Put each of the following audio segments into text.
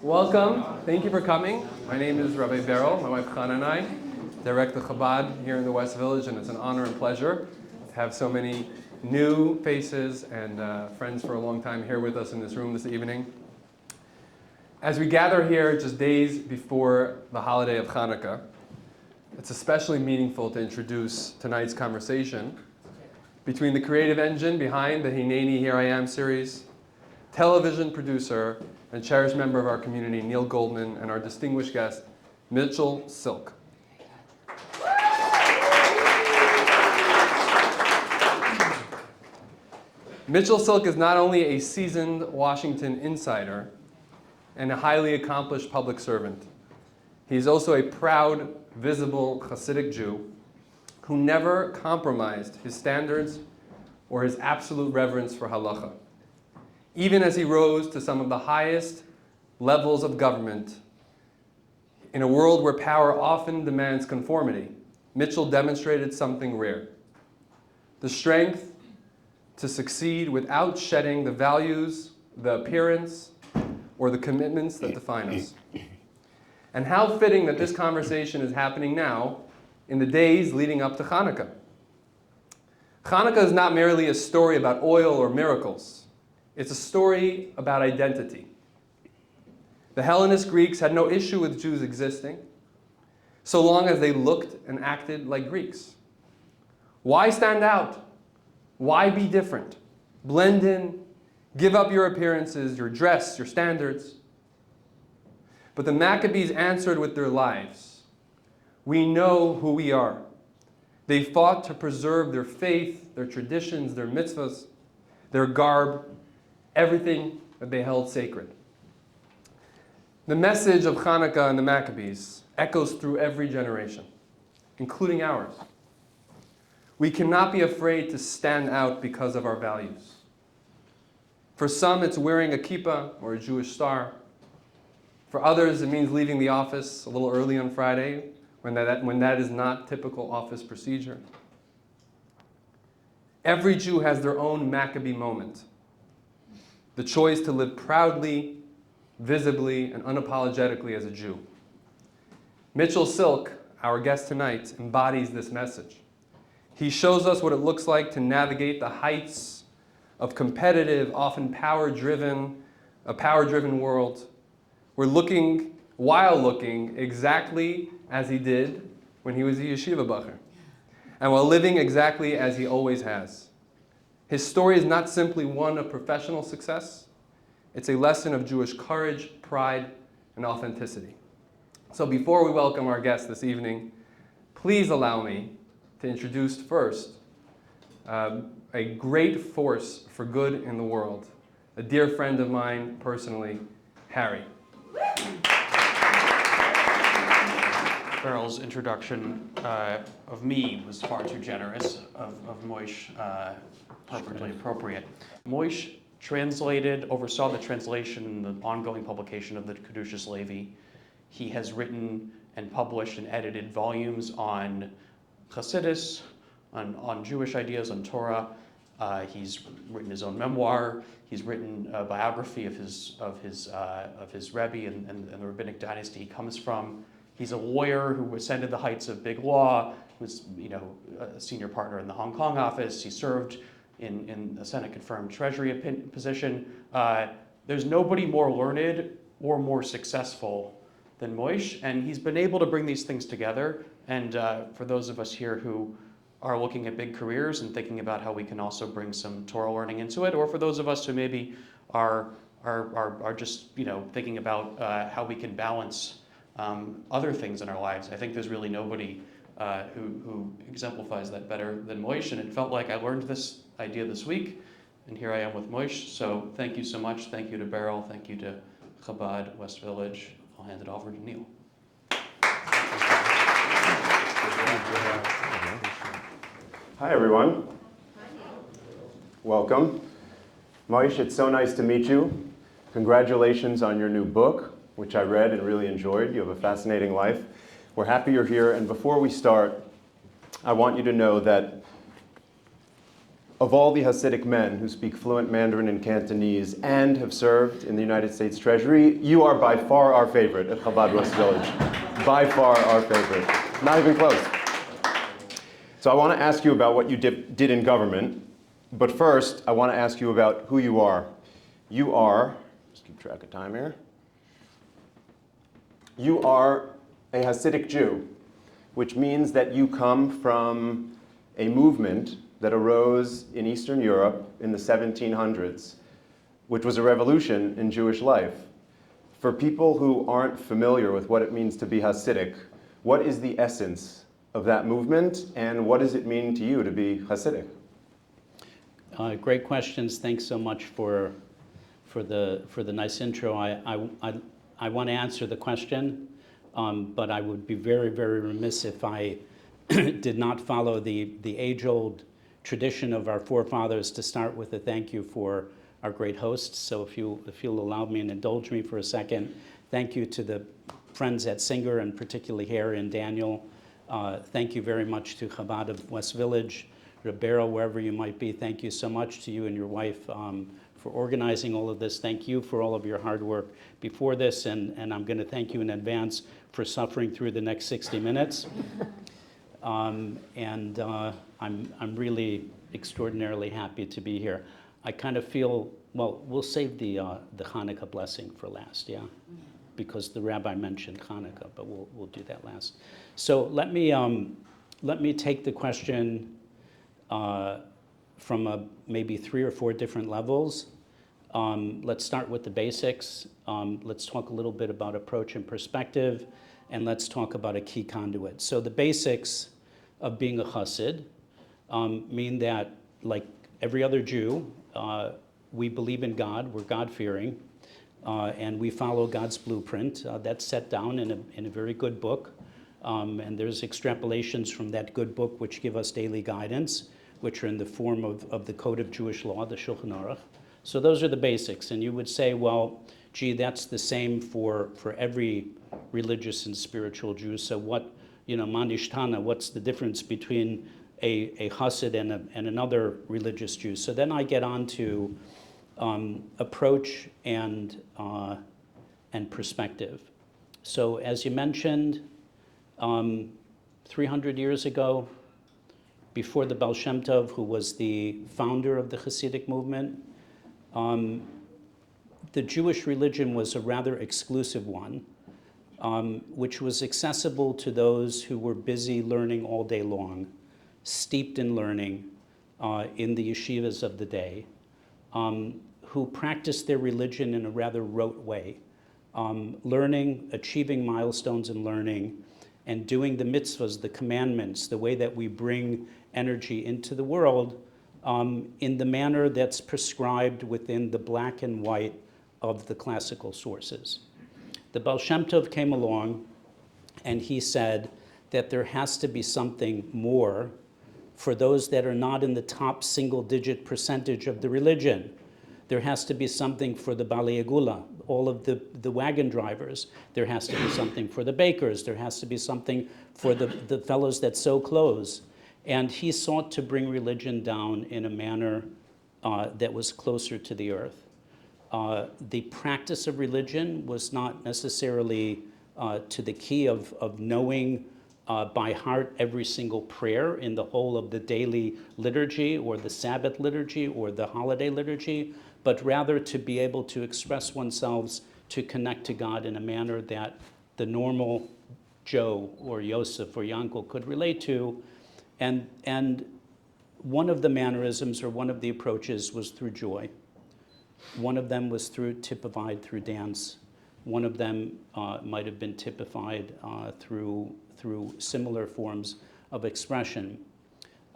Welcome. Thank you for coming. My name is Rabbi Beryl. My wife Chana and I direct the Chabad here in the West Village, and it's an honor and pleasure to have so many new faces and friends for a long time here with us in this room this evening. As we gather here just days before the holiday of Hanukkah, it's especially meaningful to introduce tonight's conversation between the creative engine behind the Hineni, Here I Am series, television producer and cherished member of our community, Neil Goldman, and our distinguished guest, Mitchell Silk. Mitchell Silk is not only a seasoned Washington insider and a highly accomplished public servant. He's also a proud, visible Hasidic Jew who never compromised his standards or his absolute reverence for halacha. Even as he rose to some of the highest levels of government, in a world where power often demands conformity, Mitchell demonstrated something rare: the strength to succeed without shedding the values, the appearance, or the commitments that define us. And how fitting that this conversation is happening now in the days leading up to Hanukkah. Hanukkah is not merely a story about oil or miracles. It's a story about identity. The Hellenist Greeks had no issue with Jews existing, so long as they looked and acted like Greeks. Why stand out? Why be different? Blend in, give up your appearances, your dress, your standards. But the Maccabees answered with their lives. We know who we are. They fought to preserve their faith, their traditions, their mitzvahs, their garb, everything that they held sacred. The message of Hanukkah and the Maccabees echoes through every generation, including ours. We cannot be afraid to stand out because of our values. For some, it's wearing a kippah or a Jewish star. For others, it means leaving the office a little early on Friday when that is not typical office procedure. Every Jew has their own Maccabee moment. The choice to live proudly, visibly, and unapologetically as a Jew. Mitchell Silk, our guest tonight, embodies this message. He shows us what it looks like to navigate the heights of competitive, often a power-driven world. While looking exactly as he did when he was a yeshiva bacher, and while living exactly as he always has. His story is not simply one of professional success. It's a lesson of Jewish courage, pride, and authenticity. So before we welcome our guest this evening, please allow me to introduce first a great force for good in the world, a dear friend of mine personally, Harry. Beryl's introduction of me was far too generous, of Moish perfectly appropriate. Moish oversaw the translation and the ongoing publication of the Kedushas Levi. He has written and published and edited volumes on Hasidus, on Jewish ideas, on Torah. He's written his own memoir. He's written a biography of his Rebbe and the rabbinic dynasty he comes from. He's a lawyer who ascended the heights of big law. Was a senior partner in the Hong Kong office. He served in a Senate-confirmed Treasury position. There's nobody more learned or more successful than Moish, and he's been able to bring these things together. And for those of us here who are looking at big careers and thinking about how we can also bring some Torah learning into it, or for those of us who maybe are just thinking about how we can balance other things in our lives, I think there's really nobody who exemplifies that better than Moish, and it felt like I learned this idea this week, and here I am with Moish. So thank you so much. Thank you to Beryl. Thank you to Chabad West Village. I'll hand it over to Neil. Hi, everyone. Welcome. Moish, it's so nice to meet you. Congratulations on your new book, which I read and really enjoyed. You have a fascinating life. We're happy you're here. And before we start, I want you to know that of all the Hasidic men who speak fluent Mandarin and Cantonese and have served in the United States Treasury, you are by far our favorite at Chabad West Village. By far our favorite. Not even close. So I want to ask you about what you did in government, but first I want to ask you about who you are. You are, just keep track of time here, you are a Hasidic Jew, which means that you come from a movement that arose in Eastern Europe in the 1700s, which was a revolution in Jewish life. For people who aren't familiar with what it means to be Hasidic, what is the essence of that movement, and what does it mean to you to be Hasidic? Great questions. Thanks so much for the nice intro. I want to answer the question, but I would be very, very remiss if I did not follow the age-old tradition of our forefathers to start with a thank you for our great hosts. So if you'll allow me and indulge me for a second, thank you to the friends at Singer, and particularly Harry and Daniel. Thank you very much to Chabad of West Village, Ribeiro, wherever you might be. Thank you so much to you and your wife for organizing all of this. Thank you for all of your hard work before this, and I'm going to thank you in advance for suffering through the next 60 minutes. I'm really extraordinarily happy to be here. I kind of feel, well, we'll save the Hanukkah blessing for last, yeah? Because the rabbi mentioned Hanukkah, but we'll do that last. So let me take the question from maybe 3 or 4 different levels. Let's start with the basics. Let's talk a little bit about approach and perspective, and let's talk about a key conduit. So the basics of being a Hasid mean that, like every other Jew, we believe in God, we're God-fearing, and we follow God's blueprint. That's set down in a very good book, and there's extrapolations from that good book which give us daily guidance, which are in the form of the Code of Jewish Law, the Shulchan Aruch. So those are the basics, and you would say, well, gee, that's the same for every religious and spiritual Jew, so what, Manishtana, what's the difference between a Hasid and another religious Jew? So then I get on to approach and perspective. So as you mentioned, 300 years ago, before the Baal Shem Tov, who was the founder of the Hasidic movement, the Jewish religion was a rather exclusive one, which was accessible to those who were busy learning all day long, steeped in learning in the yeshivas of the day, who practiced their religion in a rather rote way, learning, achieving milestones in learning, and doing the mitzvahs, the commandments, the way that we bring energy into the world in the manner that's prescribed within the black and white of the classical sources. The Baal Shem Tov came along and he said that there has to be something more for those that are not in the top single-digit percentage of the religion. There has to be something for the Bali Agula, all of the wagon drivers. There has to be something for the bakers. There has to be something for the fellows that sew clothes. And he sought to bring religion down in a manner that was closer to the earth. The practice of religion was not necessarily to the key of knowing by heart every single prayer in the whole of the daily liturgy or the Sabbath liturgy or the holiday liturgy, but rather to be able to express oneself to connect to God in a manner that the normal Joe or Yosef or Yankel could relate to. And one of the mannerisms or one of the approaches was through joy. One of them was typified through dance. One of them might have been typified through similar forms of expression.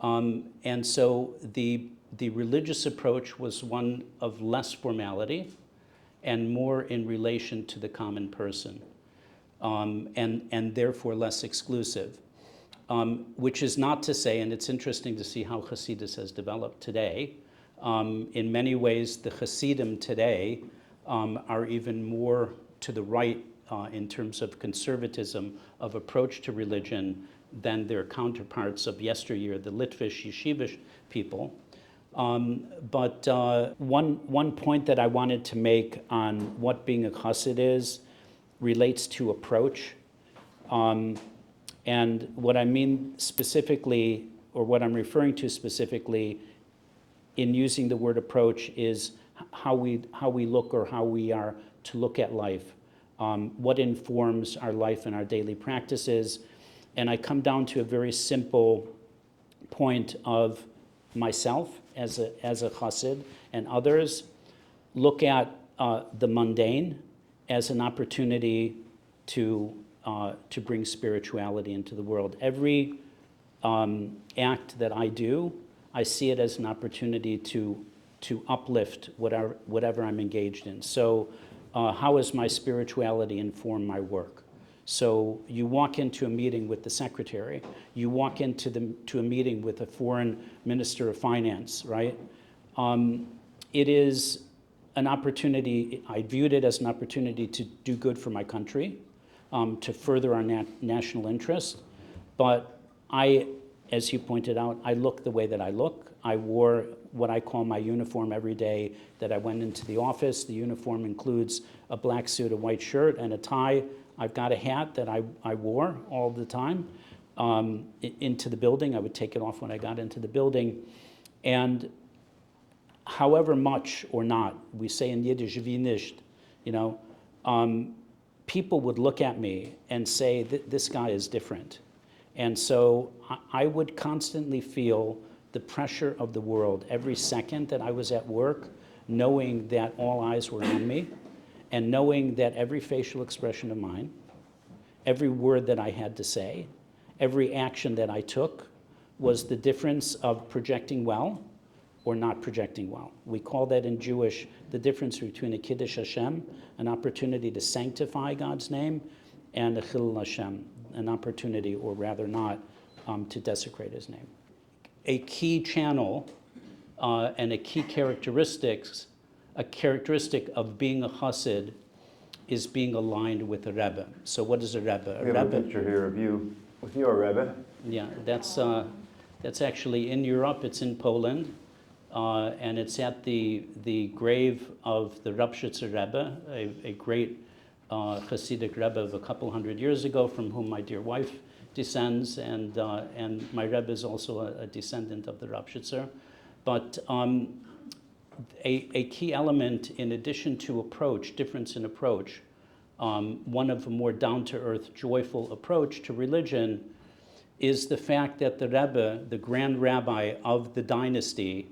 And so the religious approach was one of less formality and more in relation to the common person, and therefore less exclusive. Which is not to say, and it's interesting to see how Hasidus has developed today. In many ways, the Hasidim today are even more to the right in terms of conservatism of approach to religion than their counterparts of yesteryear, the Litvish, Yeshivish people. But one point that I wanted to make on what being a chassid is relates to approach. And what I mean specifically, or what I'm referring to specifically in using the word approach, is how we look, or how we are to look at life, what informs our life and our daily practices. And I come down to a very simple point of myself as a chassid, and others look at the mundane as an opportunity to bring spirituality into the world. Every act that I do, I see it as an opportunity to uplift whatever I'm engaged in. So how has my spirituality informed my work? So you walk into a meeting with the secretary, you walk into a meeting with a foreign minister of finance, right? It is an opportunity. I viewed it as an opportunity to do good for my country, to further our national interest. But as you pointed out, I look the way that I look. I wore what I call my uniform every day that I went into the office. The uniform includes a black suit, a white shirt, and a tie. I've got a hat that I wore all the time into the building. I would take it off when I got into the building. And however much or not, we say in Yiddish, wie nicht, people would look at me and say, this guy is different. And so I would constantly feel the pressure of the world every second that I was at work, knowing that all eyes were on me, and knowing that every facial expression of mine, every word that I had to say, every action that I took was the difference of projecting well or not projecting well. We call that in Jewish the difference between a Kiddush Hashem, an opportunity to sanctify God's name, and a Chilul Hashem, an opportunity, or rather not, to desecrate his name. A key channel and a key characteristic of being a chassid is being aligned with a Rebbe. So what is a Rebbe? We have a picture here of you with your Rebbe. Yeah, that's actually in Europe. It's in Poland. And it's at the grave of the Ropshitzer Rebbe, a great Hasidic Rebbe of a couple hundred years ago, from whom my dear wife descends, and my Rebbe is also a descendant of the Ropshitzer. But a key element, in addition to approach, difference in approach, one of a more down-to-earth, joyful approach to religion, is the fact that the Rebbe, the grand rabbi of the dynasty,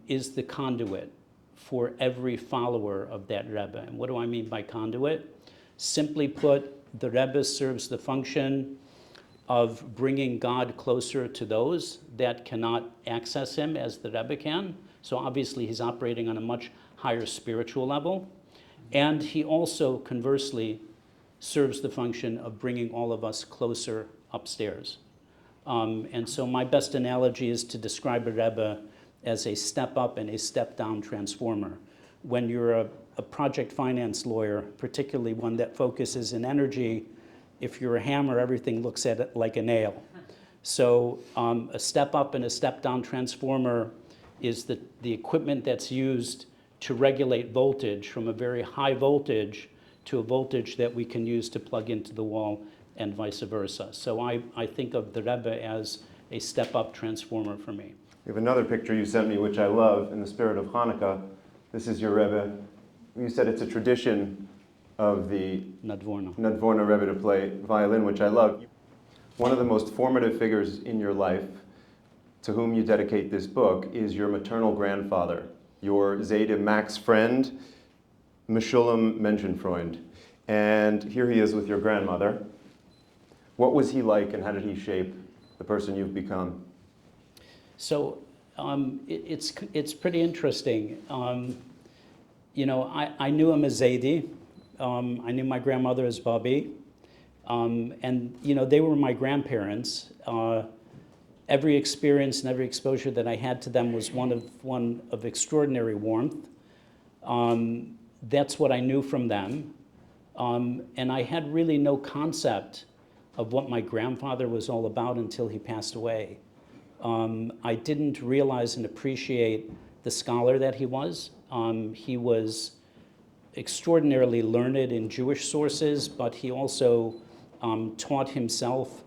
is the conduit for every follower of that Rebbe. And what do I mean by conduit? Simply put, the Rebbe serves the function of bringing God closer to those that cannot access him as the Rebbe can. So obviously he's operating on a much higher spiritual level. And he also, conversely, serves the function of bringing all of us closer upstairs. And so my best analogy is to describe a Rebbe as a step-up and a step-down transformer. When you're a project finance lawyer, particularly one that focuses in energy, if you're a hammer, everything looks at it like a nail. So a step-up and a step-down transformer is the equipment that's used to regulate voltage from a very high voltage to a voltage that we can use to plug into the wall, and vice versa. So I think of the Rebbe as a step-up transformer for me. We have another picture you sent me, which I love, in the spirit of Hanukkah. This is your Rebbe. You said it's a tradition of the Nadvorna Rebbe to play violin, which I love. One of the most formative figures in your life, to whom you dedicate this book, is your maternal grandfather, your Zayde Max friend, Meshulam Menschenfreund. And here he is with your grandmother. What was he like, and how did he shape the person you've become? So it's pretty interesting. I knew him as Zaidi. I knew my grandmother as Bobby. And they were my grandparents. Every experience and every exposure that I had to them was one of extraordinary warmth. That's what I knew from them. And I had really no concept of what my grandfather was all about until he passed away. I didn't realize and appreciate the scholar that he was. He was extraordinarily learned in Jewish sources, but he also taught himself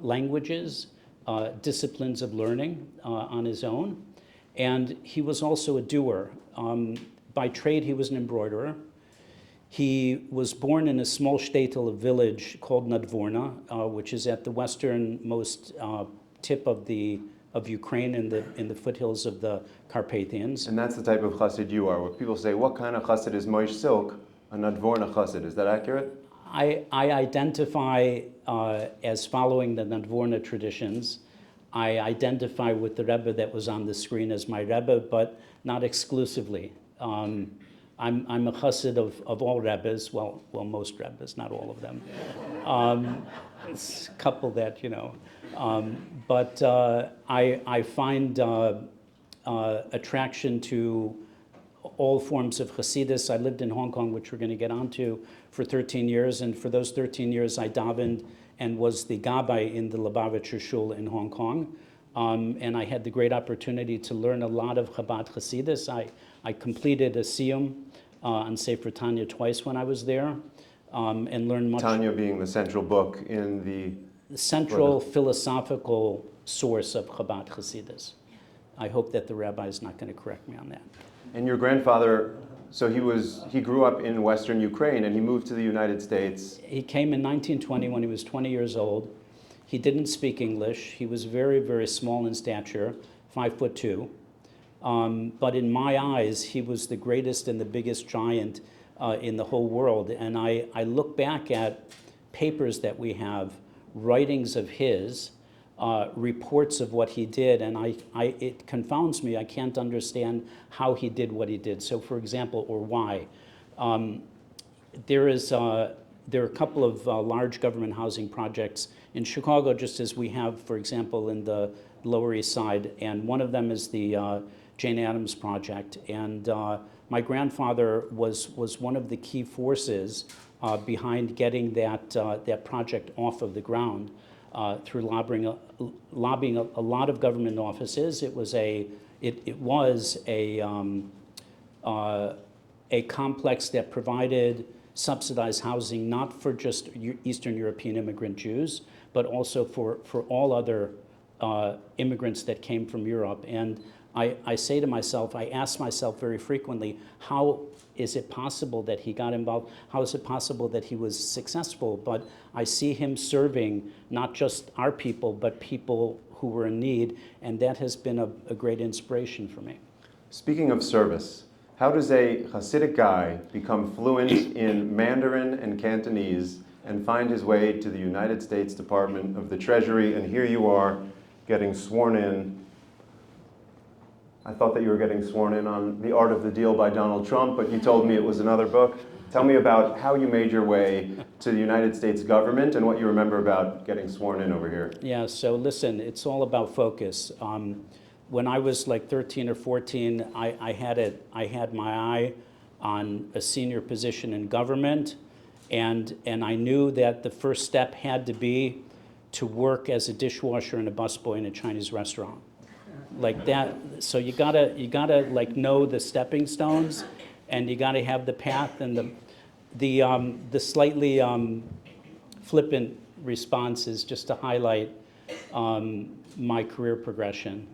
languages, disciplines of learning on his own. And he was also a doer. By trade, he was an embroiderer. He was born in a small shtetl, a village called Nadvorna, which is at the westernmost tip of Ukraine in the foothills of the Carpathians. And that's the type of chassid you are. When people say, what kind of chassid is Moish Silk? A Nadvorna chassid. Is that accurate? I identify as following the Nadvorna traditions. I identify with the Rebbe that was on the screen as my Rebbe, but not exclusively. I'm a chassid of all Rebbes, well, most Rebbes, not all of them. It's a couple that, but I find attraction to all forms of Hasidus. I lived in Hong Kong, which we're going to get onto, for 13 years, and for those 13 years I davened and was the gabbai in the Lubavitcher Shul in Hong Kong. And I had the great opportunity to learn a lot of Chabad Hasidus. I completed a siyum on Sefer Tanya twice when I was there, and learned much. Tanya being the central book in the central philosophical source of Chabad Hasidus. I hope that the rabbi is not going to correct me on that. And your grandfather, so he grew up in Western Ukraine and he moved to the United States. He came in 1920 when he was 20 years old. He didn't speak English. He was very, very small in stature, 5'2". But in my eyes, he was the greatest and the biggest giant in the whole world. And I look back at papers that we have, writings of his, reports of what he did, and it confounds me. I can't understand how he did what he did. So, for example, or why. There are a couple of large government housing projects in Chicago, just as we have, for example, in the Lower East Side, and one of them is the Jane Addams Project. And my grandfather was one of the key forces behind getting that project off of the ground through lobbying a lot of government offices. It was a complex that provided subsidized housing not for just Eastern European immigrant Jews, but also for all other immigrants that came from Europe. And I say to myself, I ask myself very frequently, how is it possible that he got involved? How is it possible that he was successful? But I see him serving not just our people, but people who were in need, and that has been a great inspiration for me. Speaking of service, how does a Hasidic guy become fluent in Mandarin and Cantonese and find his way to the United States Department of the Treasury? And here you are getting sworn in. I thought that you were getting sworn in on The Art of the Deal by Donald Trump, but you told me it was another book. Tell me about how you made your way to the United States government and what you remember about getting sworn in over here. Yeah, so listen, it's all about focus. When I was like 13 or 14, I had my eye on a senior position in government, and I knew that the first step had to be to work as a dishwasher and a busboy in a Chinese restaurant. Like that, so you gotta like know the stepping stones, and you gotta have the path. And the slightly flippant response is just to highlight my career progression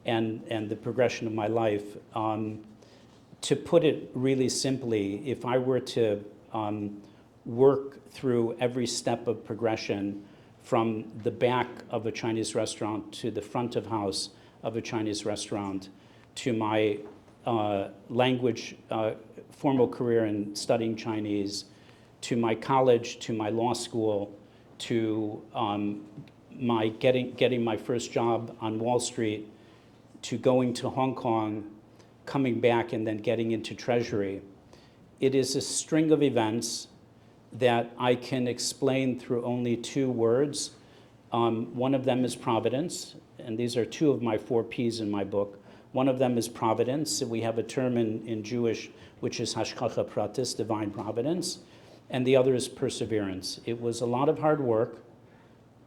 and the progression of my life. To put it really simply, if I were to work through every step of progression, from the back of a Chinese restaurant to the front of house of a Chinese restaurant, to my language, formal career in studying Chinese, to my college, to my law school, to my getting my first job on Wall Street, to going to Hong Kong, coming back, and then getting into Treasury. It is a string of events that I can explain through only two words. One of them is providence, and these are two of my 4 Ps in my book. One of them is providence. We have a term in Jewish which is hashgacha pratis, divine providence, and the other is perseverance. It was a lot of hard work.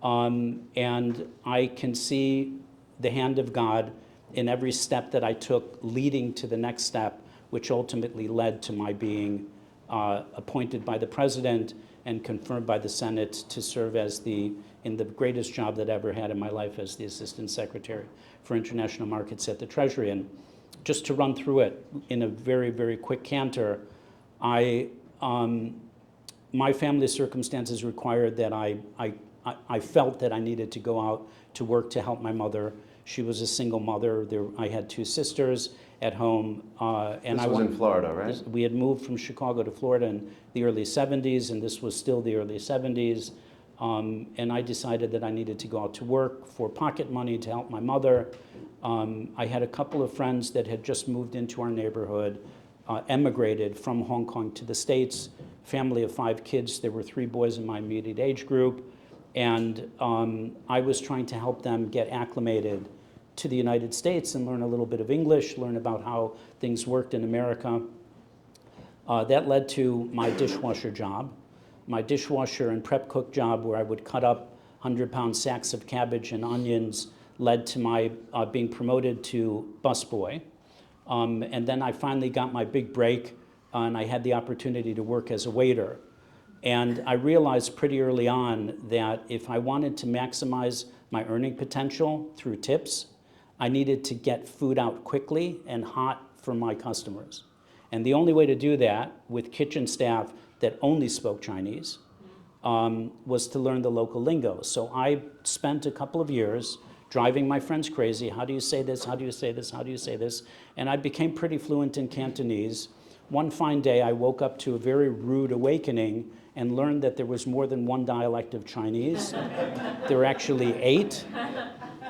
And I can see the hand of God in every step that I took leading to the next step, which ultimately led to my being appointed by the president and confirmed by the Senate to serve as in the greatest job that I ever had in my life as the Assistant Secretary for International Markets at the Treasury. And just to run through it in a very, very quick canter, my family circumstances required that I felt that I needed to go out to work to help my mother. She was a single mother. I had 2 sisters at home. And This was in Florida, right? We had moved from Chicago to Florida in the early 70s, and this was still the early 70s. And I decided that I needed to go out to work for pocket money to help my mother. I had a couple of friends that had just moved into our neighborhood, emigrated from Hong Kong to the States, family of 5 kids. There were 3 boys in my immediate age group. And I was trying to help them get acclimated to the United States and learn a little bit of English, learn about how things worked in America. That led to my dishwasher job. My dishwasher and prep cook job, where I would cut up 100-pound sacks of cabbage and onions, led to my being promoted to busboy. And then I finally got my big break, and I had the opportunity to work as a waiter. And I realized pretty early on that if I wanted to maximize my earning potential through tips, I needed to get food out quickly and hot for my customers. And the only way to do that with kitchen staff that only spoke Chinese was to learn the local lingo. So I spent a couple of years driving my friends crazy. How do you say this? How do you say this? How do you say this? And I became pretty fluent in Cantonese. One fine day, I woke up to a very rude awakening and learned that there was more than 1 dialect of Chinese. There were actually 8.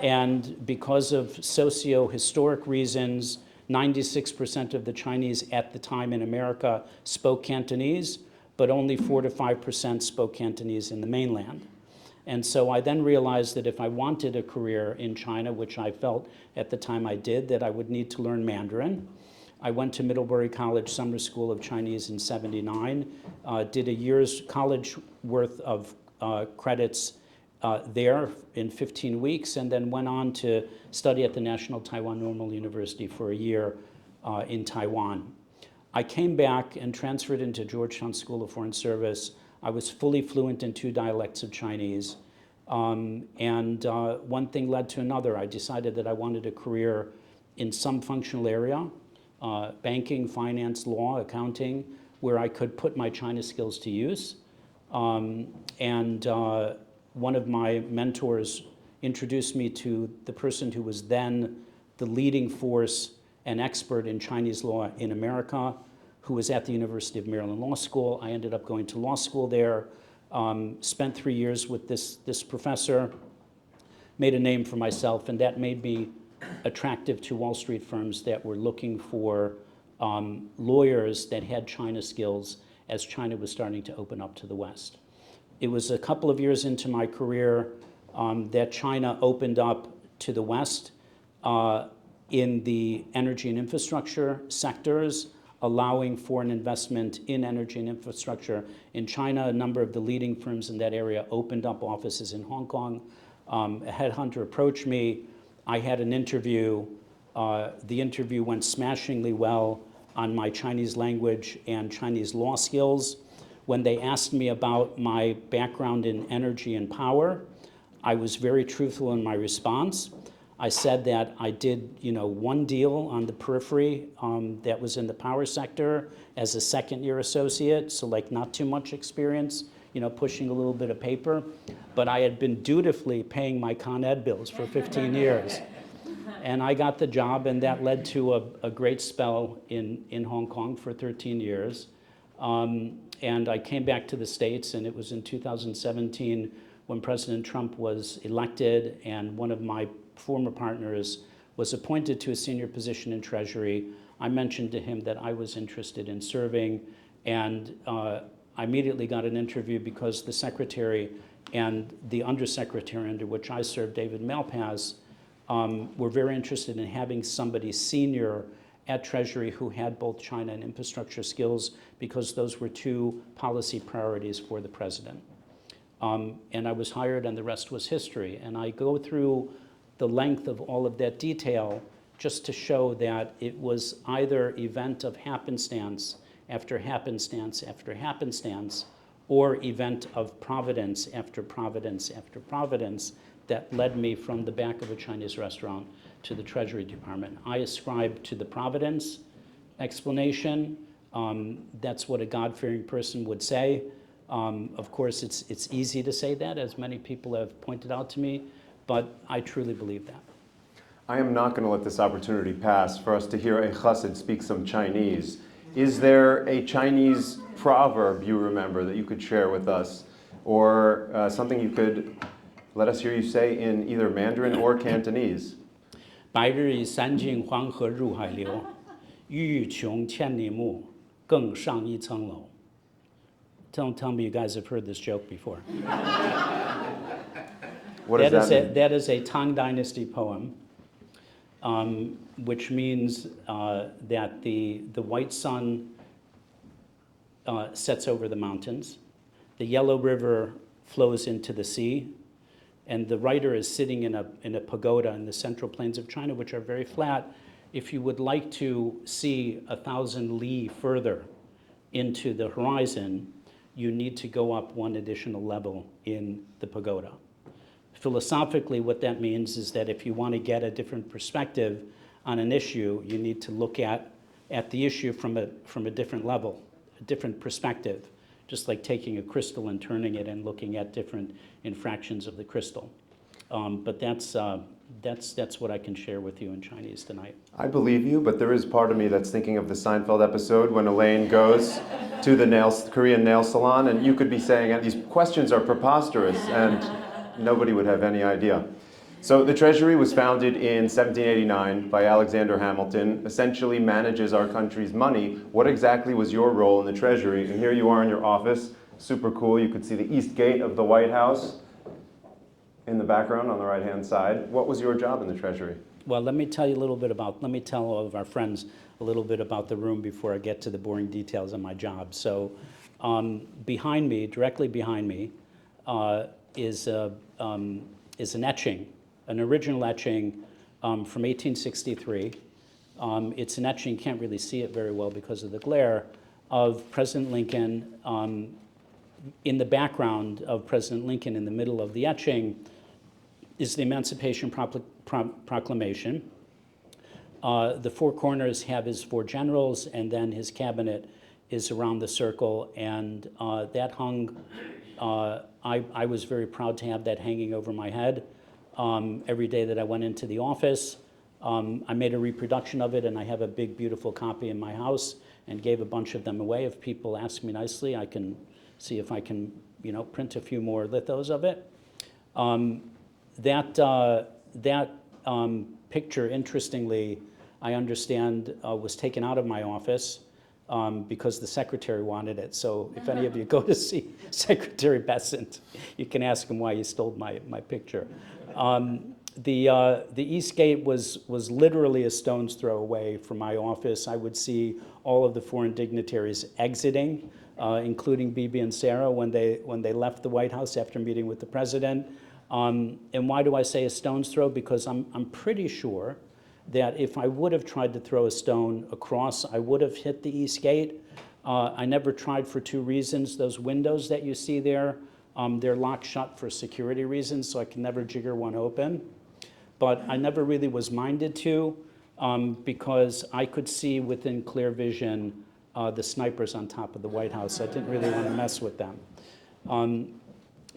And because of socio-historic reasons, 96% of the Chinese at the time in America spoke Cantonese, but only 4 to 5% spoke Cantonese in the mainland. And so I then realized that if I wanted a career in China, which I felt at the time I did, that I would need to learn Mandarin. I went to Middlebury College Summer School of Chinese in '79, did a year's college worth of credits there in 15 weeks, and then went on to study at the National Taiwan Normal University for a year in Taiwan. I came back and transferred into Georgetown School of Foreign Service. I was fully fluent in 2 dialects of Chinese. And one thing led to another. I decided that I wanted a career in some functional area, banking, finance, law, accounting, where I could put my China skills to use. One of my mentors introduced me to the person who was then the leading force and expert in Chinese law in America, who was at the University of Maryland Law School. I ended up going to law school there, spent 3 years with this professor, made a name for myself, and that made me attractive to Wall Street firms that were looking for lawyers that had China skills as China was starting to open up to the West. It was a couple of years into my career that China opened up to the West in the energy and infrastructure sectors, allowing foreign investment in energy and infrastructure in China. A number of the leading firms in that area opened up offices in Hong Kong. A headhunter approached me. I had an interview. The interview went smashingly well on my Chinese language and Chinese law skills. When they asked me about my background in energy and power, I was very truthful in my response. I said that I did, one deal on the periphery that was in the power sector as a second-year associate, so not too much experience, pushing a little bit of paper. But I had been dutifully paying my Con Ed bills for 15 years. And I got the job, and that led to a great spell in Hong Kong for 13 years. And I came back to the States, and it was in 2017 when President Trump was elected, and one of my former partners was appointed to a senior position in Treasury. I mentioned to him that I was interested in serving, and I immediately got an interview because the secretary and the undersecretary under which I served, David Malpass, were very interested in having somebody senior at Treasury who had both China and infrastructure skills, because those were 2 policy priorities for the president. And I was hired, and the rest was history. And I go through the length of all of that detail just to show that it was either event of happenstance after happenstance after happenstance, or event of providence after providence after providence that led me from the back of a Chinese restaurant to the Treasury Department. I ascribe to the providence explanation. That's what a God-fearing person would say. Of course, it's easy to say that, as many people have pointed out to me, but I truly believe that. I am not going to let this opportunity pass for us to hear a Chassid speak some Chinese. Is there a Chinese proverb you remember that you could share with us, or something you could let us hear you say in either Mandarin or Cantonese? 白日依山尽，黄河入海流，欲穷千里目，更上一层楼. Don't tell me you guys have heard this joke before. What does that mean? That is a Tang Dynasty poem, which means that the white sun sets over the mountains, the yellow river flows into the sea, and the writer is sitting in a pagoda in the central plains of China, which are very flat. If you would like to see 1,000 li further into the horizon, you need to go up one additional level in the pagoda. Philosophically, what that means is that if you want to get a different perspective on an issue, you need to look at the issue from a different level, a different perspective, just like taking a crystal and turning it and looking at different infractions of the crystal. But that's what I can share with you in Chinese tonight. I believe you, but there is part of me that's thinking of the Seinfeld episode when Elaine goes to the Korean nail salon, and you could be saying, these questions are preposterous, and nobody would have any idea. So the Treasury was founded in 1789 by Alexander Hamilton, essentially manages our country's money. What exactly was your role in the Treasury? And here you are in your office, super cool. You could see the east gate of the White House in the background on the right-hand side. What was your job in the Treasury? Well, let me tell all of our friends a little bit about the room before I get to the boring details of my job. So behind me, directly behind me, is an etching, an original etching from 1863. It's an etching, can't really see it very well because of the glare, of President Lincoln. In the background of President Lincoln, in the middle of the etching, is the Emancipation Proclamation. The four corners have his four generals, and then his cabinet is around the circle, and that hung, I was very proud to have that hanging over my head every day that I went into the office. I made a reproduction of it, and I have a big, beautiful copy in my house, and gave a bunch of them away. If people ask me nicely, I can see if I can, print a few more lithos of it. That picture, interestingly, I understand, was taken out of my office because the secretary wanted it. So if any of you go to see Secretary Besant, you can ask him why he stole my picture. The East Gate was literally a stone's throw away from my office. I would see all of the foreign dignitaries exiting, including Bibi and Sarah when they left the White House after meeting with the president. And why do I say a stone's throw? Because I'm pretty sure that if I would have tried to throw a stone across, I would have hit the East Gate. I never tried for two reasons. Those windows that you see there, they're locked shut for security reasons, so I can never jigger one open. But I never really was minded to, because I could see within clear vision the snipers on top of the White House. I didn't really want to mess with them.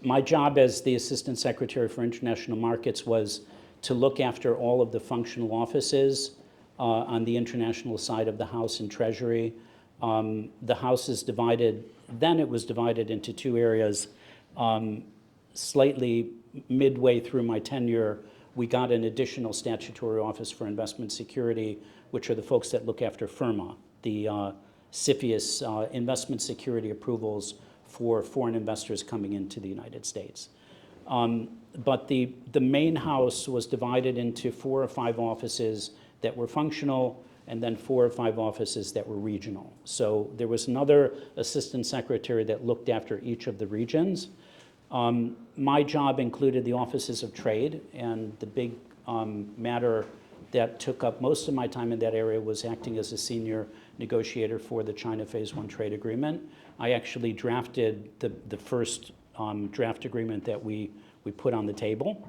My job as the Assistant Secretary for International Markets was to look after all of the functional offices on the international side of the House and Treasury. The House is divided, then it was divided into two areas. Slightly midway through my tenure, we got an additional statutory office for investment security, which are the folks that look after FIRMA, the CFIUS investment security approvals for foreign investors coming into the United States. But the main house was divided into 4 or 5 offices that were functional, and then 4 or 5 offices that were regional. So there was another assistant secretary that looked after each of the regions. My job included the offices of trade, and the big matter that took up most of my time in that area was acting as a senior negotiator for the China Phase 1 trade agreement. I actually drafted the first draft agreement that we put on the table.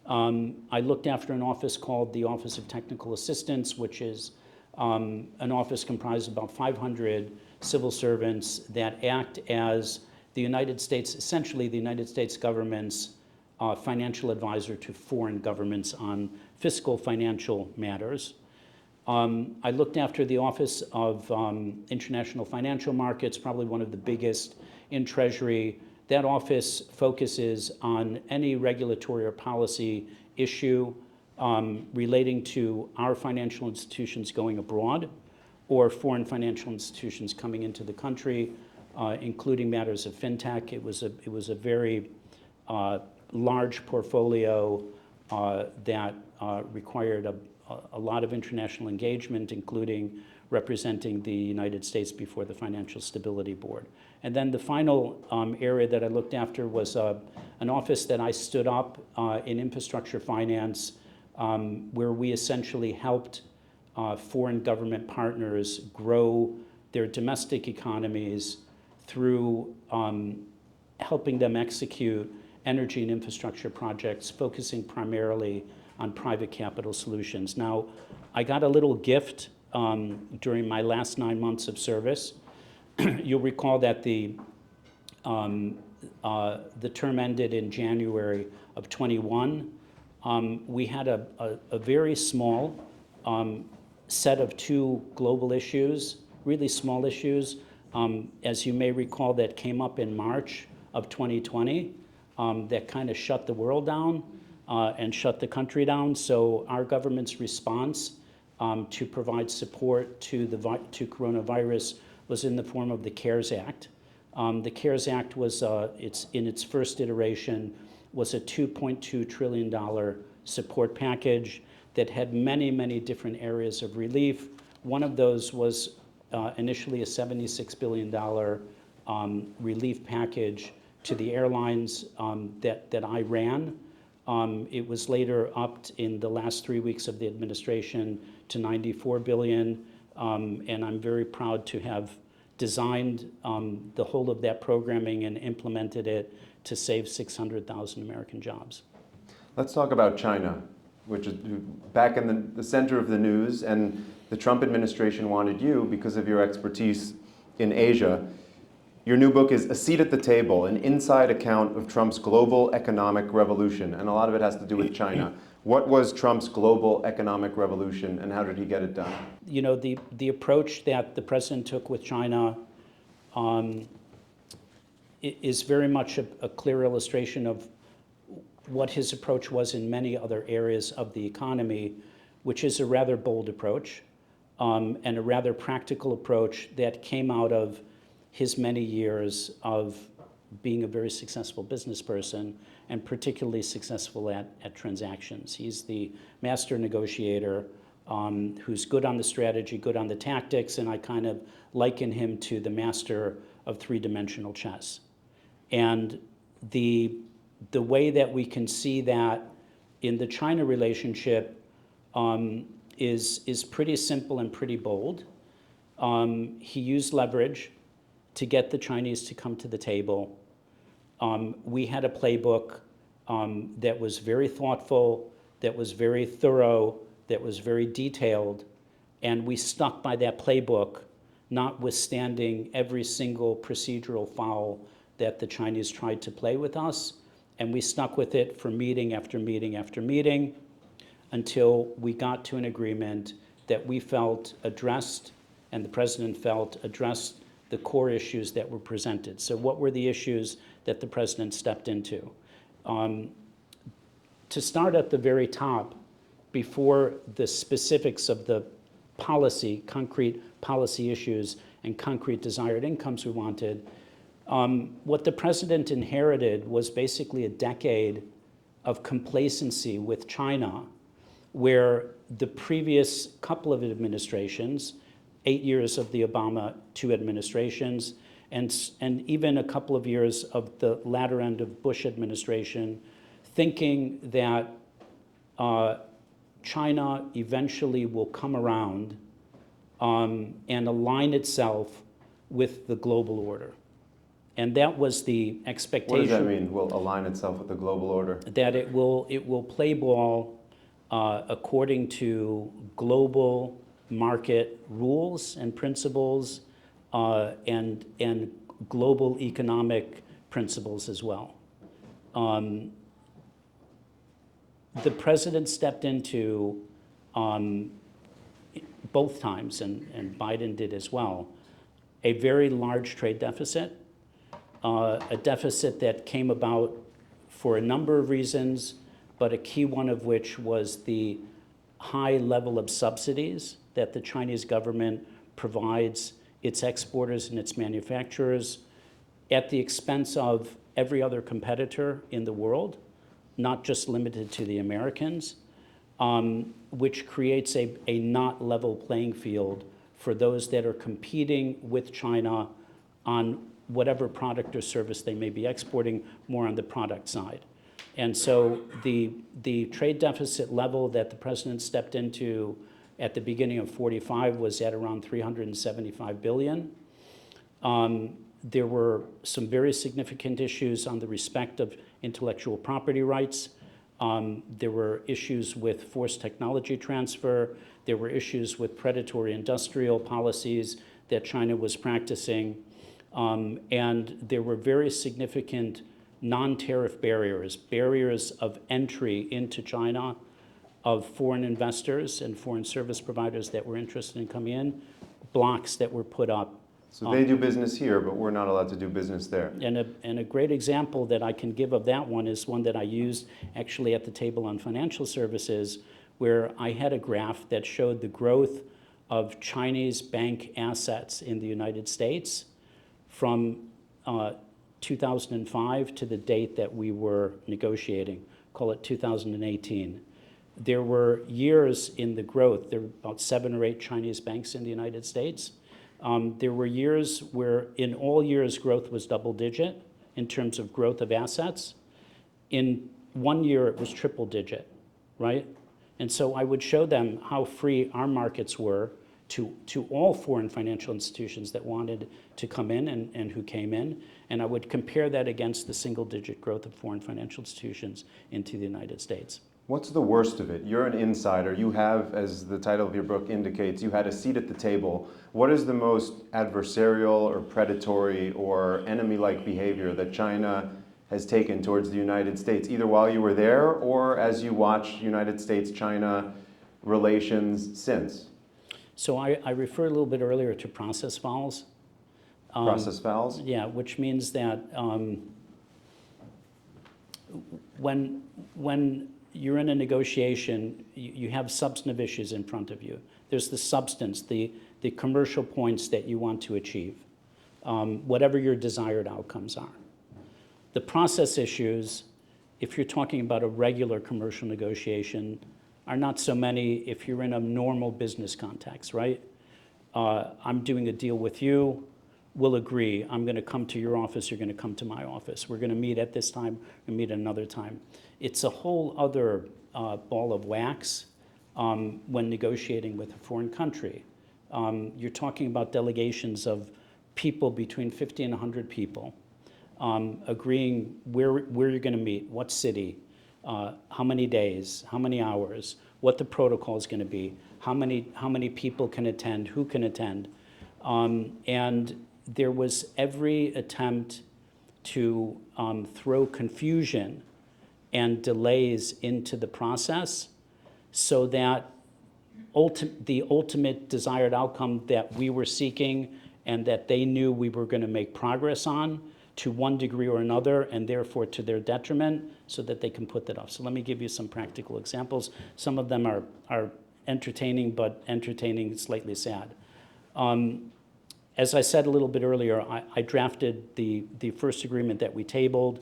I looked after an office called the Office of Technical Assistance, which is an office comprised of about 500 civil servants that act as the United States, essentially the United States government's financial advisor to foreign governments on fiscal financial matters. I looked after the Office of International Financial Markets, probably one of the biggest in Treasury. That office focuses on any regulatory or policy issue relating to our financial institutions going abroad or foreign financial institutions coming into the country, including matters of fintech. It was a very large portfolio that required a lot of international engagement, including representing the United States before the Financial Stability Board. And then the final area that I looked after was an office that I stood up in infrastructure finance, where we essentially helped foreign government partners grow their domestic economies through helping them execute energy and infrastructure projects, focusing primarily on private capital solutions. Now, I got a little gift during my last 9 months of service. You'll recall that the term ended in January of 21. We had a very small set of 2 global issues, really small issues, as you may recall, that came up in March of 2020, that kind of shut the world down and shut the country down. So our government's response to provide support to coronavirus was in the form of the CARES Act. The CARES Act was, in its first iteration, was a $2.2 trillion support package that had many, many different areas of relief. One of those was initially a $76 billion relief package to the airlines that I ran. It was later upped in the last 3 weeks of the administration to $94 billion, and I'm very proud to have designed the whole of that programming and implemented it to save 600,000 American jobs. Let's talk about China, which is back in the center of the news, and the Trump administration wanted you because of your expertise in Asia. Your new book is A Seat at the Table, an inside account of Trump's global economic revolution, and a lot of it has to do with China. What was Trump's global economic revolution, and how did he get it done? You know, the approach that the president took with China is very much a clear illustration of what his approach was in many other areas of the economy, which is a rather bold approach and a rather practical approach that came out of his many years of being a very successful business person and particularly successful at transactions. He's the master negotiator who's good on the strategy, good on the tactics, and I kind of liken him to the master of three-dimensional chess. And the way that we can see that in the China relationship is pretty simple and pretty bold. He used leverage to get the Chinese to come to the table. We had a playbook that was very thoughtful, that was very thorough, that was very detailed, and we stuck by that playbook, notwithstanding every single procedural foul that the Chinese tried to play with us, and we stuck with it for meeting after meeting after meeting until we got to an agreement that we felt addressed and the president felt addressed the core issues that were presented. So what were the issues that the president stepped into? To start at the very top, before the specifics of the policy, concrete policy issues and concrete desired incomes we wanted, what the president inherited was basically a decade of complacency with China, where the previous couple of administrations, 8 years of the Obama 2 administrations, and even a couple of years of the latter end of Bush administration, thinking that China eventually will come around and align itself with the global order. And that was the expectation. What does that mean, will align itself with the global order? That it will play ball according to global market rules and principles and global economic principles as well. The president stepped into, both times, and Biden did as well, a very large trade deficit, a deficit that came about for a number of reasons, but a key one of which was the high level of subsidies that the Chinese government provides its exporters and its manufacturers at the expense of every other competitor in the world, not just limited to the Americans, which creates a not level playing field for those that are competing with China on whatever product or service they may be exporting, more on the product side. And so the trade deficit level that the president stepped into at the beginning of 45 was at around 375 billion. There were some very significant issues on the respect of intellectual property rights. There were issues with forced technology transfer. There were issues with predatory industrial policies that China was practicing. And there were very significant non-tariff barriers of entry into China of foreign investors and foreign service providers that were interested in coming in, blocks that were put up. So they do business here, but we're not allowed to do business there. And a great example that I can give of that one is one that I used actually at the table on financial services, where I had a graph that showed the growth of Chinese bank assets in the United States from 2005 to the date that we were negotiating, call it 2018. There were years in the growth, there were about 7 or 8 Chinese banks in the United States. There were years where in all years growth was double digit in terms of growth of assets. In one year it was triple digit, right? And so I would show them how free our markets were to all foreign financial institutions that wanted to come in and who came in. And I would compare that against the single digit growth of foreign financial institutions into the United States. What's the worst of it? You're an insider. You have, as the title of your book indicates, you had a seat at the table. What is the most adversarial or predatory or enemy-like behavior that China has taken towards the United States, either while you were there or as you watch United States-China relations since? So I referred a little bit earlier to process fouls. Process fouls? Yeah, which means that when you're in a negotiation, you have substantive issues in front of you. There's the substance, the commercial points that you want to achieve, whatever your desired outcomes are. The process issues, if you're talking about a regular commercial negotiation, are not so many if you're in a normal business context, right? I'm doing a deal with you, we'll agree. I'm going to come to your office, you're going to come to my office. We're going to meet at this time, we'll meet another time. It's a whole other ball of wax when negotiating with a foreign country. You're talking about delegations of people between 50 and 100 people, agreeing where you're going to meet, what city, how many days, how many hours, what the protocol is going to be, how many people can attend, who can attend. And there was every attempt to throw confusion and delays into the process so that the ultimate desired outcome that we were seeking and that they knew we were going to make progress on to one degree or another, and therefore to their detriment, so that they can put that off. So let me give you some practical examples. Some of them are entertaining, but entertaining, slightly sad. As I said a little bit earlier, I drafted the first agreement that we tabled.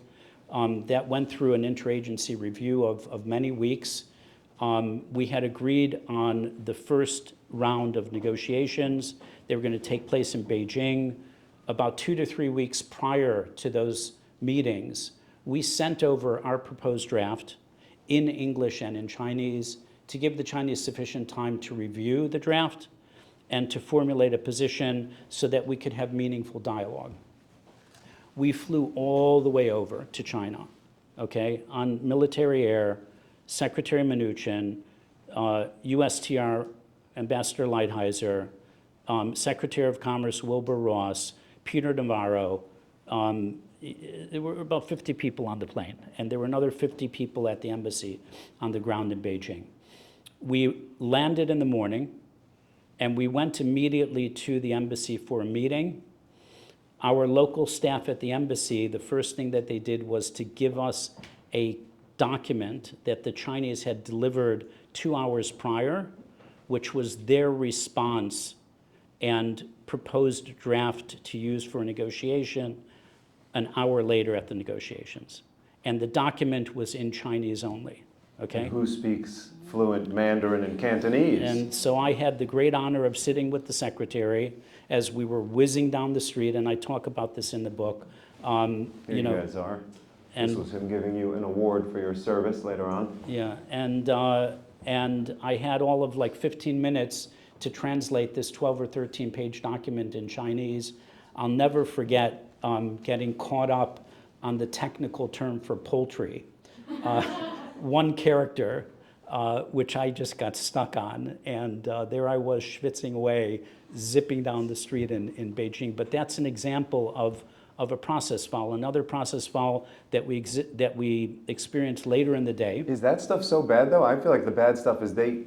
That went through an interagency review of many weeks. We had agreed on the first round of negotiations. They were going to take place in Beijing. about 2 to 3 weeks prior to those meetings, we sent over our proposed draft in English and in Chinese to give the Chinese sufficient time to review the draft and to formulate a position so that we could have meaningful dialogue. We flew all the way over to China, okay, on military air, Secretary Mnuchin, USTR Ambassador Lighthizer, Secretary of Commerce Wilbur Ross, Peter Navarro. There were about 50 people on the plane, and there were another 50 people at the embassy on the ground in Beijing. We landed in the morning, and we went immediately to the embassy for a meeting. Our local staff at the embassy, the first thing that they did was to give us a document that the Chinese had delivered 2 hours prior, which was their response and proposed draft to use for a negotiation an hour later at the negotiations. And the document was in Chinese only, okay? And who speaks fluent Mandarin and Cantonese? And so I had the great honor of sitting with the secretary as we were whizzing down the street, and I talk about this in the book. Here you guys are. This was him giving you an award for your service later on. Yeah, and I had all of like 15 minutes to translate this 12 or 13 page document in Chinese. I'll never forget getting caught up on the technical term for poultry. One character, which I just got stuck on, and there I was schwitzing away, zipping down the street in Beijing. But that's an example of a process foul. Another process foul that we experienced later in the day. Is that stuff so bad, though? I feel like the bad stuff is they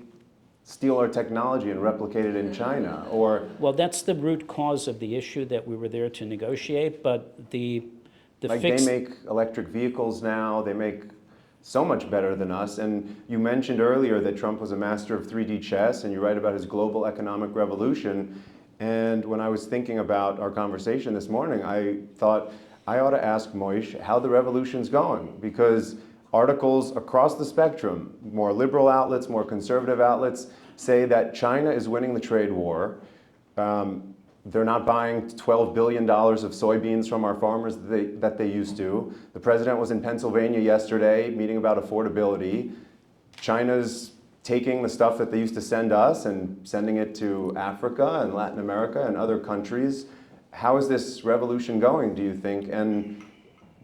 steal our technology and replicate it in China, or... Well, that's the root cause of the issue that we were there to negotiate, but the like fix... They make electric vehicles now, they make so much better than us, and you mentioned earlier that Trump was a master of 3D chess, and you write about his global economic revolution, and when I was thinking about our conversation this morning, I thought I ought to ask Moish how the revolution's going, because articles across the spectrum, more liberal outlets, more conservative outlets, say that China is winning the trade war. They're not buying $12 billion of soybeans from our farmers that they used to. The president was in Pennsylvania yesterday meeting about affordability. China's taking the stuff that they used to send us and sending it to Africa and Latin America and other countries. How is this revolution going, do you think? And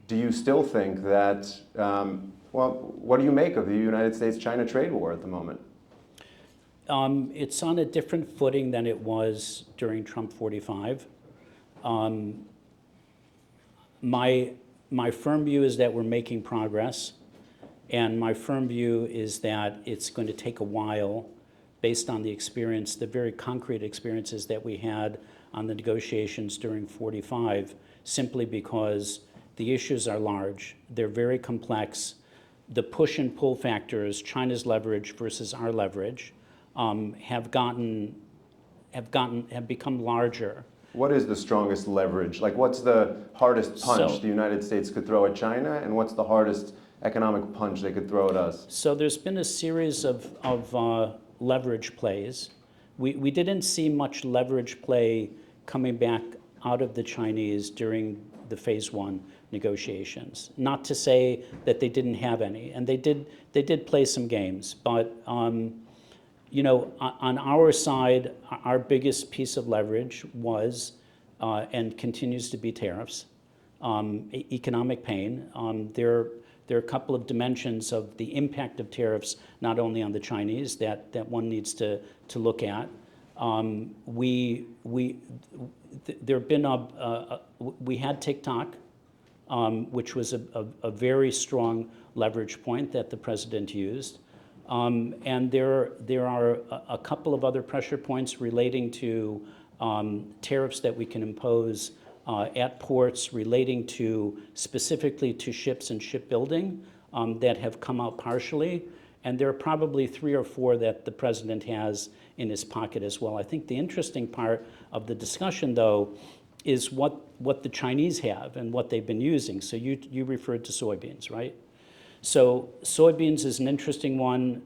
do you still think that, well, what do you make of the United States-China trade war at the moment? It's on a different footing than it was during Trump 45. My firm view is that we're making progress, and my firm view is that it's going to take a while based on the experience, the very concrete experiences that we had on the negotiations during 45, simply because the issues are large, they're very complex. The push and pull factors, China's leverage versus our leverage, have become larger. What is the strongest leverage? Like, what's the hardest punch the United States could throw at China, and what's the hardest economic punch they could throw at us? So there's been a series of leverage plays. We didn't see much leverage play coming back out of the Chinese during the phase one negotiations. Not to say that they didn't have any, and they did play some games, but you know, on our side, our biggest piece of leverage was and continues to be tariffs, economic pain. There are a couple of dimensions of the impact of tariffs, not only on the Chinese, that one needs to look at. We had TikTok, which was a very strong leverage point that the president used. And there are a couple of other pressure points relating to tariffs that we can impose at ports, relating to specifically to ships and shipbuilding that have come out partially. And there are probably 3 or 4 that the president has in his pocket as well. I think the interesting part of the discussion, though, is what the Chinese have and what they've been using. So you referred to soybeans, right? So soybeans is an interesting one.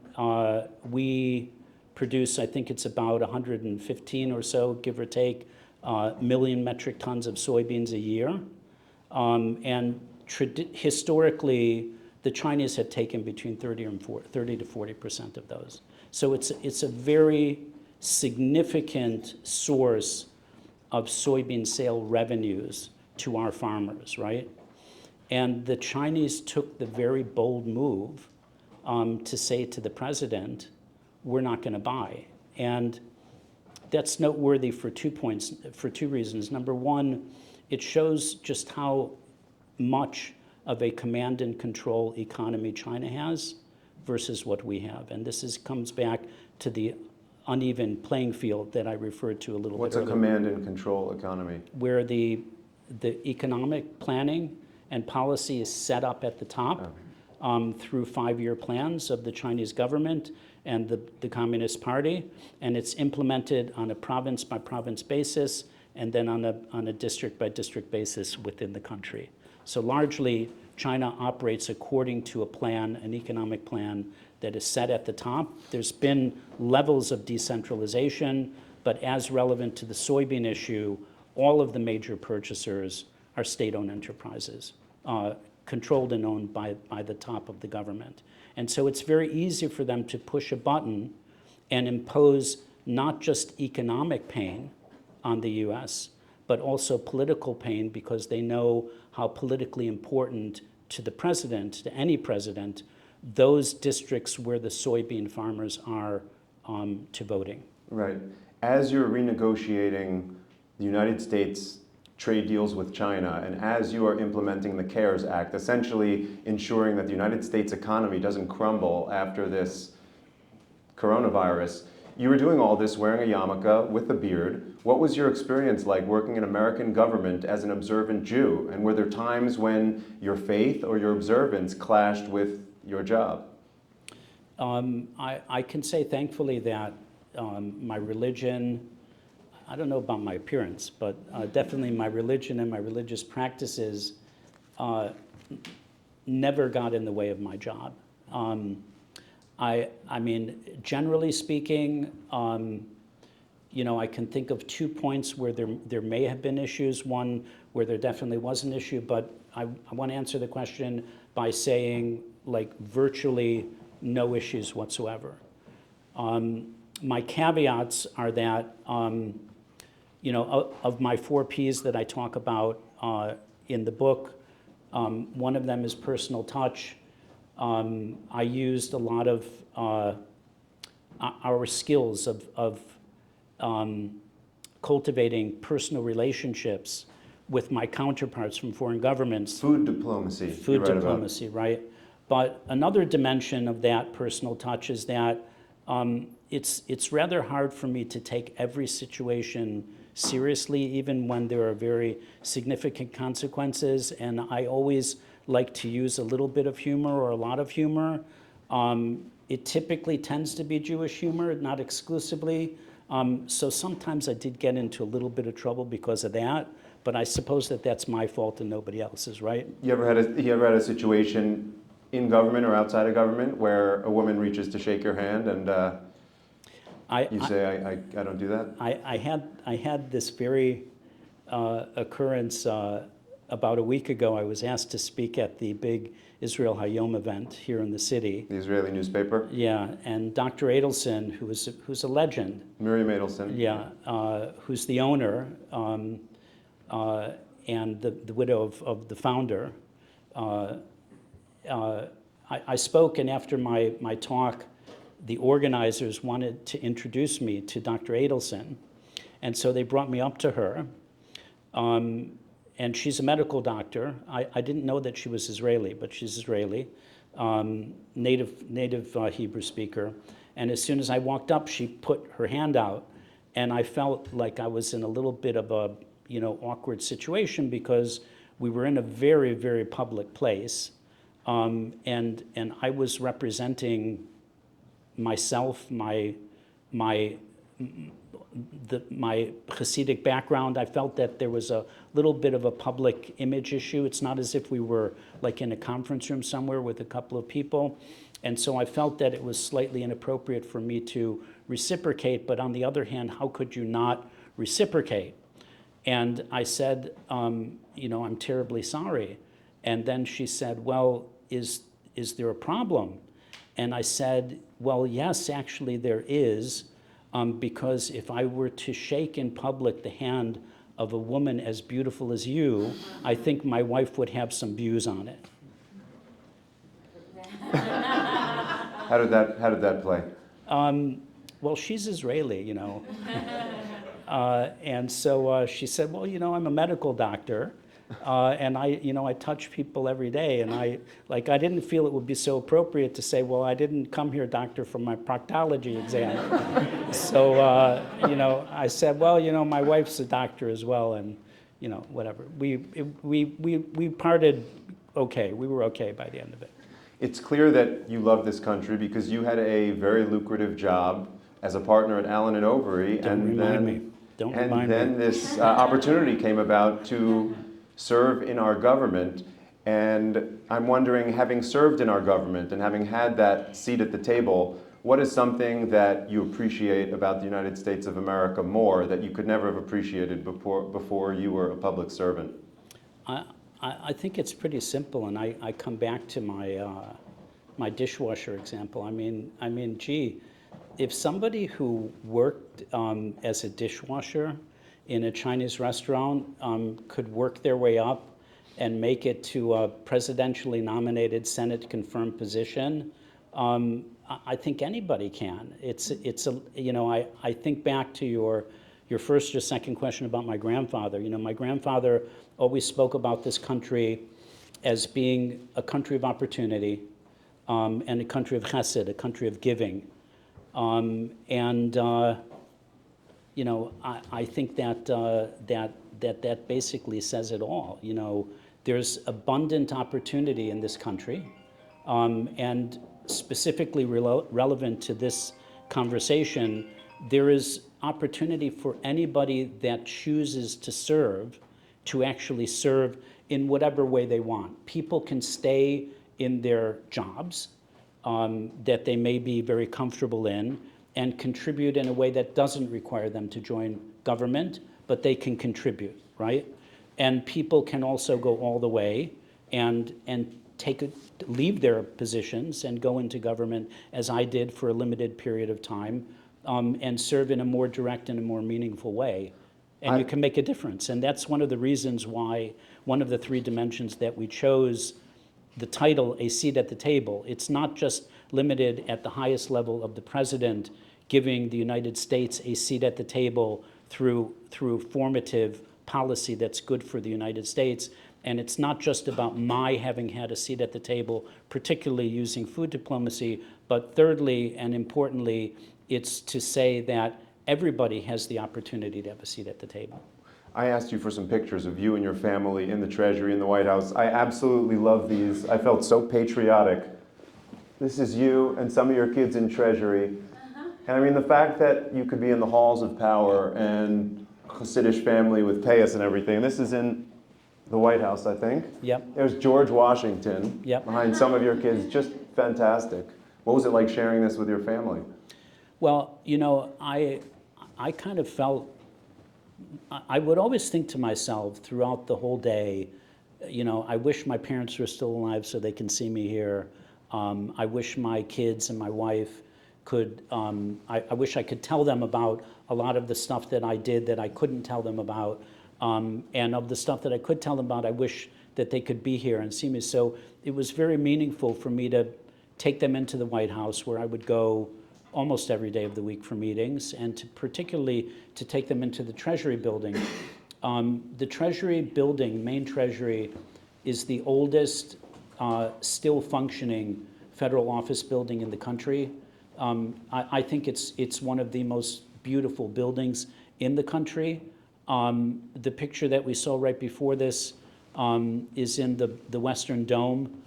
We produce, I think it's about 115 or so, give or take, million metric tons of soybeans a year. And historically, the Chinese had taken between 30 to 40% of those. So it's a very significant source of soybean sale revenues to our farmers, right? And the Chinese took the very bold move to say to the president, we're not going to buy. And that's noteworthy for 2 points, for 2 reasons. Number one, it shows just how much of a command and control economy China has versus what we have. And this comes back to the uneven playing field that I referred to a little What's bit a earlier. command and control economy? Where the economic planning and policy is set up at the top through 5-year plans of the Chinese government and the Communist Party, and it's implemented on a province-by-province basis and then on a district-by-district basis within the country. So largely, China operates according to a plan, an economic plan that is set at the top. There's been levels of decentralization, but as relevant to the soybean issue, all of the major purchasers are state-owned enterprises, controlled and owned by the top of the government. And so it's very easy for them to push a button and impose not just economic pain on the US, but also political pain, because they know how politically important to the president, to any president, those districts where the soybean farmers are to voting. Right. As you're renegotiating the United States trade deals with China, and as you are implementing the CARES Act, essentially ensuring that the United States economy doesn't crumble after this coronavirus, you were doing all this wearing a yarmulke with a beard. What was your experience like working in American government as an observant Jew? And were there times when your faith or your observance clashed with your job? I can say thankfully that my religion, I don't know about my appearance, but definitely my religion and my religious practices never got in the way of my job. I mean, generally speaking, you know, I can think of 2 points where there may have been issues, one where there definitely was an issue, but I want to answer the question by saying, like, virtually no issues whatsoever. My caveats are that, you know, of my 4 Ps that I talk about in the book, one of them is personal touch. I used a lot of our skills of cultivating personal relationships with my counterparts from foreign governments. Food diplomacy. Food diplomacy, right? But another dimension of that personal touch is that it's rather hard for me to take every situation seriously, even when there are very significant consequences, and I always like to use a little bit of humor or a lot of humor. It typically tends to be Jewish humor, not exclusively. So sometimes I did get into a little bit of trouble because of that, but I suppose that that's my fault and nobody else's, right? You ever had a situation in government or outside of government where a woman reaches to shake your hand and you say, I don't do that? I had this very occurrence about a week ago. I was asked to speak at the big Israel Hayom event here in the city. The Israeli newspaper? Yeah, and Dr. Adelson, who's a legend. Miriam Adelson. Yeah, who's the owner and the widow of the founder. I spoke, and after my talk, the organizers wanted to introduce me to Dr. Adelson, and so they brought me up to her. And she's a medical doctor. I didn't know that she was Israeli, but she's Israeli, native Hebrew speaker. And as soon as I walked up, she put her hand out, and I felt like I was in a little bit of a, you know, awkward situation because we were in a very, very public place, and I was representing myself, my Hasidic background. I felt that there was a little bit of a public image issue. It's not as if we were like in a conference room somewhere with a couple of people. And so I felt that it was slightly inappropriate for me to reciprocate, but on the other hand, how could you not reciprocate? And I said, I'm terribly sorry. And then she said, well, is there a problem? And I said, well, yes, actually there is, because if I were to shake in public the hand of a woman as beautiful as you, I think my wife would have some views on it. How did that play? Well, she's Israeli, and so she said, well, I'm a medical doctor, and I touch people every day, and I didn't feel it would be so appropriate to say, well, I didn't come here, doctor, for my proctology exam. So, I said, well, my wife's a doctor as well, and, whatever. We parted okay. We were okay by the end of it. It's clear that you love this country because you had a very lucrative job as a partner at Allen & Overy. Don't remind me. And then this opportunity came about to serve in our government. And I'm wondering, having served in our government and having had that seat at the table, what is something that you appreciate about the United States of America more that you could never have appreciated before you were a public servant? I think it's pretty simple, and I come back to my dishwasher example. I mean, gee, if somebody who worked as a dishwasher in a Chinese restaurant could work their way up and make it to a presidentially nominated, Senate-confirmed position, I think anybody can. I think back to your first or second question about my grandfather. My grandfather always spoke about this country as being a country of opportunity and a country of chesed, a country of giving. I think that basically says it all. There's abundant opportunity in this country, and specifically relevant to this conversation, there is opportunity for anybody that chooses to serve to actually serve in whatever way they want. People can stay in their jobs that they may be very comfortable in and contribute in a way that doesn't require them to join government, but they can contribute, right? And people can also go all the way and leave their positions and go into government, as I did for a limited period of time, and serve in a more direct and a more meaningful way. And you can make a difference. And that's one of the reasons why one of the three dimensions that we chose the title, A Seat at the Table. It's not just limited at the highest level of the president giving the United States a seat at the table through formative policy that's good for the United States. And it's not just about my having had a seat at the table, particularly using food diplomacy, but thirdly and importantly, it's to say that everybody has the opportunity to have a seat at the table. I asked you for some pictures of you and your family in the Treasury, in the White House. I absolutely love these. I felt so patriotic. This is you and some of your kids in Treasury. And I mean, the fact that you could be in the halls of power and Hasidic family with payas and everything. This is in the White House, I think. Yep. There's George Washington behind some of your kids. Just fantastic. What was it like sharing this with your family? Well, I kind of felt, I would always think to myself throughout the whole day, I wish my parents were still alive so they can see me here. I wish my kids and my wife could, I wish I could tell them about a lot of the stuff that I did that I couldn't tell them about. And of the stuff that I could tell them about, I wish that they could be here and see me. So it was very meaningful for me to take them into the White House, where I would go almost every day of the week for meetings, and particularly to take them into the Treasury building. The Treasury building, main Treasury, is the oldest still functioning federal office building in the country. I think it's one of the most beautiful buildings in the country. The picture that we saw right before this is in the Western Dome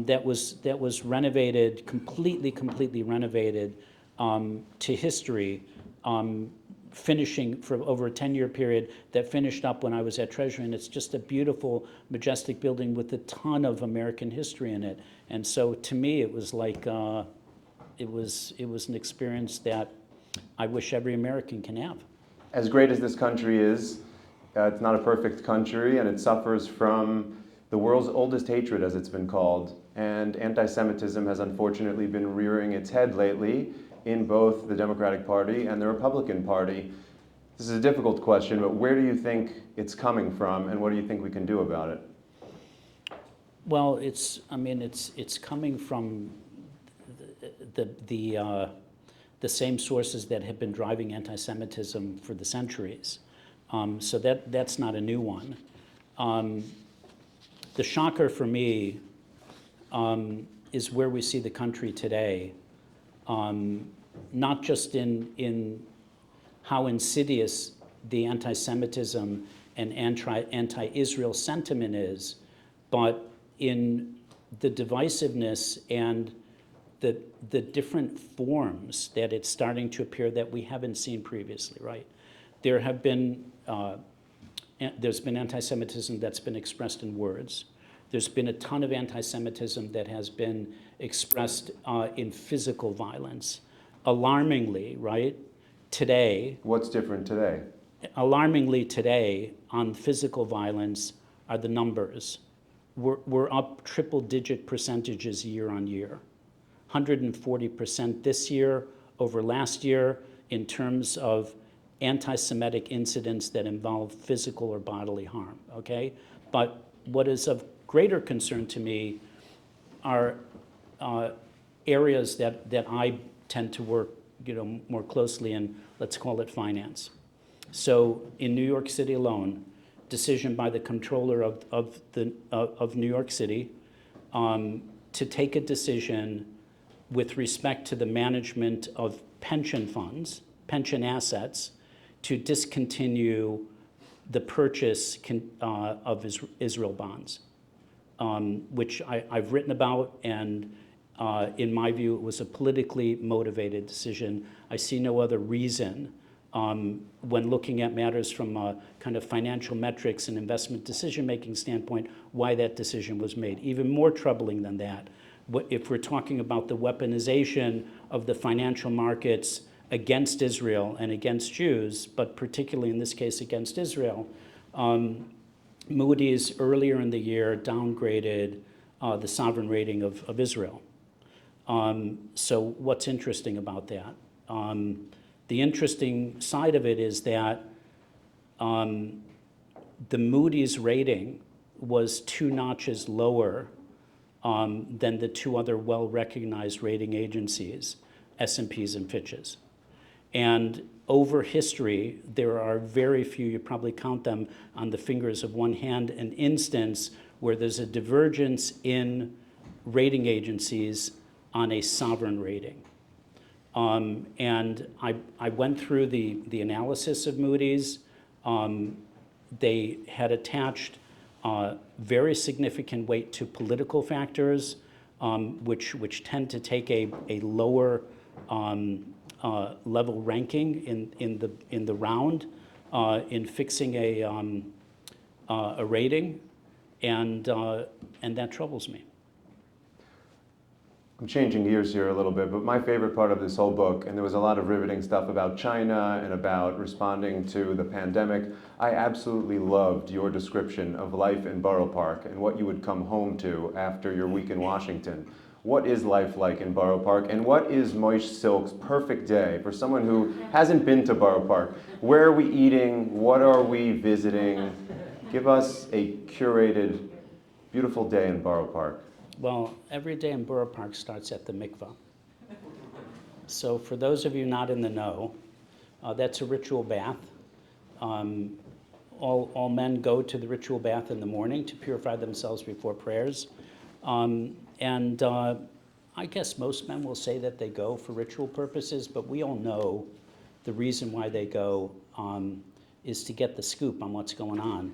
that was renovated, completely renovated to history, finishing for over a 10-year period that finished up when I was at Treasury. And it's just a beautiful, majestic building with a ton of American history in it. And so to me, it was like, it was an experience that I wish every American can have. As great as this country is, It's not a perfect country, and it suffers from the world's oldest hatred, as it's been called. And anti-Semitism has unfortunately been rearing its head lately in both the Democratic Party and the Republican Party. This is a difficult question, but where do you think it's coming from, and what do you think we can do about it? Well, it's coming from the same sources that have been driving anti-Semitism for the centuries. So that's not a new one. The shocker for me is where we see the country today, not just in how insidious the anti-Semitism and anti-Israel sentiment is, but in the divisiveness and the different forms that it's starting to appear that we haven't seen previously, right? There have been, there's been anti-Semitism that's been expressed in words. There's been a ton of anti-Semitism that has been expressed in physical violence. Alarmingly, right, today. What's different today? Alarmingly today, on physical violence are the numbers. We're up triple-digit percentages year on year. 140% this year over last year in terms of anti-Semitic incidents that involve physical or bodily harm, okay? But what is of greater concern to me are areas that I tend to work, more closely in, let's call it finance. So in New York City alone, decision by the comptroller of New York City to take a decision with respect to the management of pension funds, pension assets, to discontinue the purchase of Israel bonds, which I've written about, and in my view, it was a politically motivated decision. I see no other reason when looking at matters from a kind of financial metrics and investment decision-making standpoint, why that decision was made. Even more troubling than that, if we're talking about the weaponization of the financial markets against Israel and against Jews, but particularly in this case against Israel, Moody's earlier in the year downgraded the sovereign rating of Israel. So what's interesting about that? The interesting side of it is that the Moody's rating was 2 notches lower than the 2 other well-recognized rating agencies, S&P's and Fitch's. And over history, there are very few, you probably count them on the fingers of one hand, an instance where there's a divergence in rating agencies on a sovereign rating. And I went through the analysis of Moody's. They had attached very significant weight to political factors, which tend to take a lower level ranking in the round in fixing a rating, and that troubles me. I'm changing gears here a little bit, but my favorite part of this whole book, and there was a lot of riveting stuff about China and about responding to the pandemic, I absolutely loved your description of life in Borough Park and what you would come home to after your week in Washington. What is life like in Borough Park, and what is Moish Silk's perfect day for someone who hasn't been to Borough Park? Where are we eating? What are we visiting? Give us a curated, beautiful day in Borough Park. Well, every day in Borough Park starts at the mikvah. So for those of you not in the know, that's a ritual bath. All men go to the ritual bath in the morning to purify themselves before prayers. And I guess most men will say that they go for ritual purposes, but we all know the reason why they go is to get the scoop on what's going on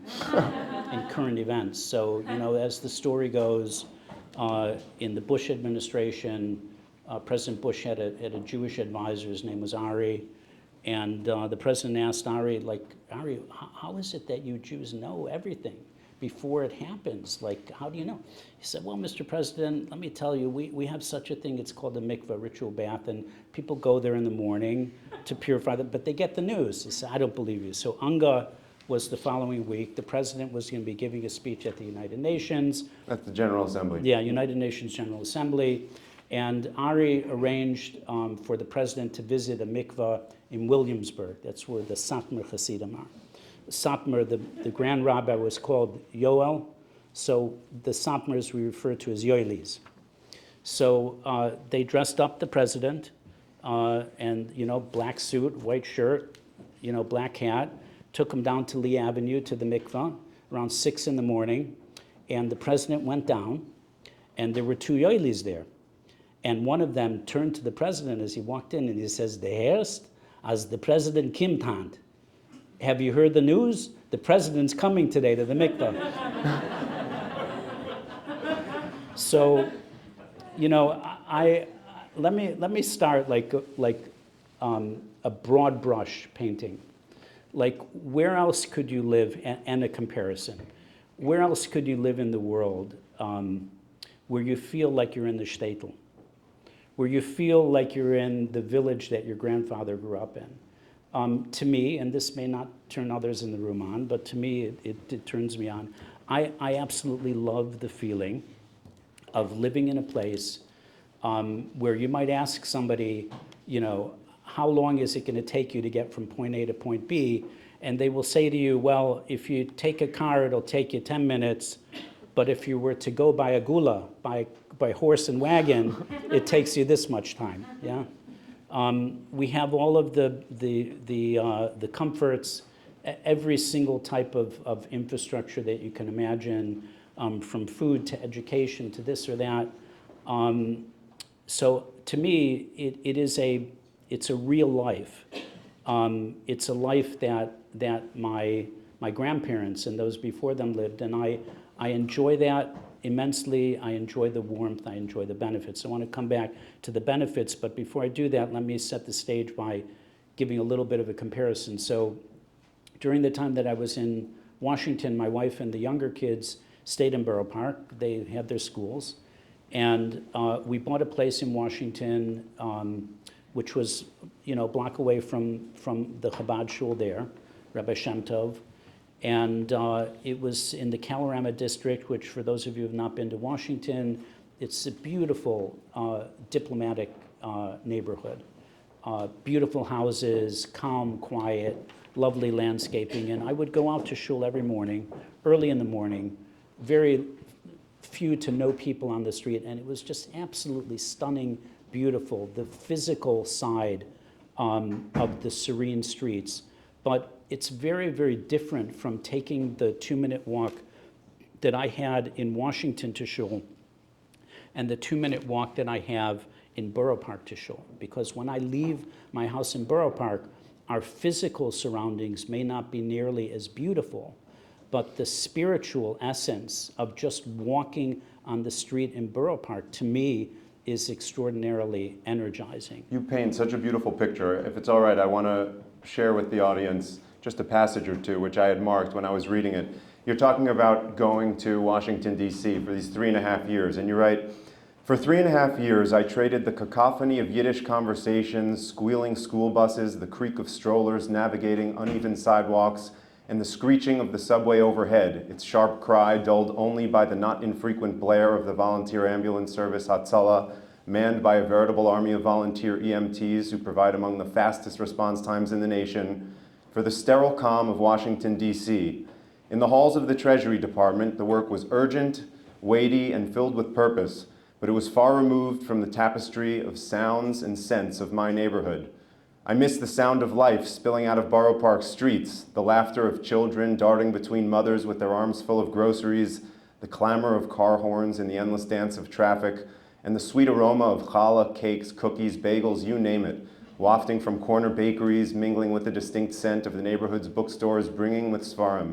in current events. So, as the story goes, in the Bush administration, President Bush had a Jewish advisor. His name was Ari. And the president asked Ari, Ari, how is it that you Jews know everything before it happens? How do you know? He said, well, Mr. President, let me tell you, we have such a thing. It's called the mikveh, ritual bath, and people go there in the morning to purify them, but they get the news. He said, I don't believe you. So Unga was the following week. The president was going to be giving a speech at the United Nations. At the General Assembly. Yeah, United Nations General Assembly. And Ari arranged for the president to visit a mikveh in Williamsburg. That's where the Satmar Hasidim are. Satmar, the grand rabbi, was called Yoel. So the Satmars we refer to as Yoelis. So they dressed up the president and, black suit, white shirt, black hat, took him down to Lee Avenue to the mikveh around 6 in the morning. And the president went down, and there were two Yoelis there. And one of them turned to the president as he walked in, and he says, "The Herst, as the president kimt hand. Have you heard the news? The president's coming today to the mikveh." So, let me start like a broad brush painting. Like, where else could you live, and a comparison? Where else could you live in the world where you feel like you're in the shtetl? Where you feel like you're in the village that your grandfather grew up in? To me, and this may not turn others in the room on, but to me it turns me on. I absolutely love the feeling of living in a place where you might ask somebody, how long is it going to take you to get from point A to point B? And they will say to you, well, if you take a car, it'll take you 10 minutes. But if you were to go by a gula, by horse and wagon, it takes you this much time. Yeah. We have all of the comforts, every single type of infrastructure that you can imagine, from food to education to this or that. So to me, it's a real life. It's a life that my grandparents and those before them lived, and I enjoy that immensely. I enjoy the warmth. I enjoy the benefits. I want to come back to the benefits, but before I do that, let me set the stage by giving a little bit of a comparison. So during the time that I was in Washington, my wife and the younger kids stayed in Borough Park. They had their schools. And we bought a place in Washington, which was, a block away from the Chabad shul there, Rabbi Shem Tov. And it was in the Kalorama district, which for those of you who have not been to Washington, it's a beautiful diplomatic neighborhood. Beautiful houses, calm, quiet, lovely landscaping. And I would go out to shul every morning, early in the morning, very few to no people on the street, and it was just absolutely stunning, beautiful, the physical side of the serene streets. But it's very, very different from taking the 2-minute walk that I had in Washington to shul and the 2-minute walk that I have in Borough Park to shul. Because when I leave my house in Borough Park, our physical surroundings may not be nearly as beautiful, but the spiritual essence of just walking on the street in Borough Park, to me, is extraordinarily energizing. You paint such a beautiful picture. If it's all right, I want to share with the audience just a passage or two, which I had marked when I was reading it. You're talking about going to Washington, D.C. for these 3.5 years, and you write, "For 3.5 years, I traded the cacophony of Yiddish conversations, squealing school buses, the creak of strollers navigating uneven sidewalks, and the screeching of the subway overhead, its sharp cry dulled only by the not infrequent blare of the volunteer ambulance service Hatzalah, manned by a veritable army of volunteer EMTs who provide among the fastest response times in the nation, for the sterile calm of Washington, D.C. In the halls of the Treasury Department, the work was urgent, weighty, and filled with purpose, but it was far removed from the tapestry of sounds and scents of my neighborhood. I miss the sound of life spilling out of Borough Park streets, the laughter of children darting between mothers with their arms full of groceries, the clamor of car horns and the endless dance of traffic, and the sweet aroma of challah, cakes, cookies, bagels, you name it, wafting from corner bakeries, mingling with the distinct scent of the neighborhood's bookstores, bringing with svarim.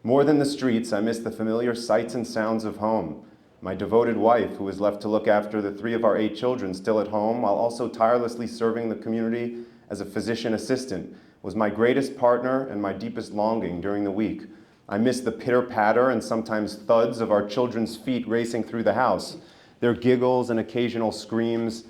More than the streets, I miss the familiar sights and sounds of home. My devoted wife, who was left to look after the 3 of our 8 children still at home, while also tirelessly serving the community as a physician assistant, was my greatest partner and my deepest longing during the week. I miss the pitter-patter and sometimes thuds of our children's feet racing through the house, their giggles and occasional screams,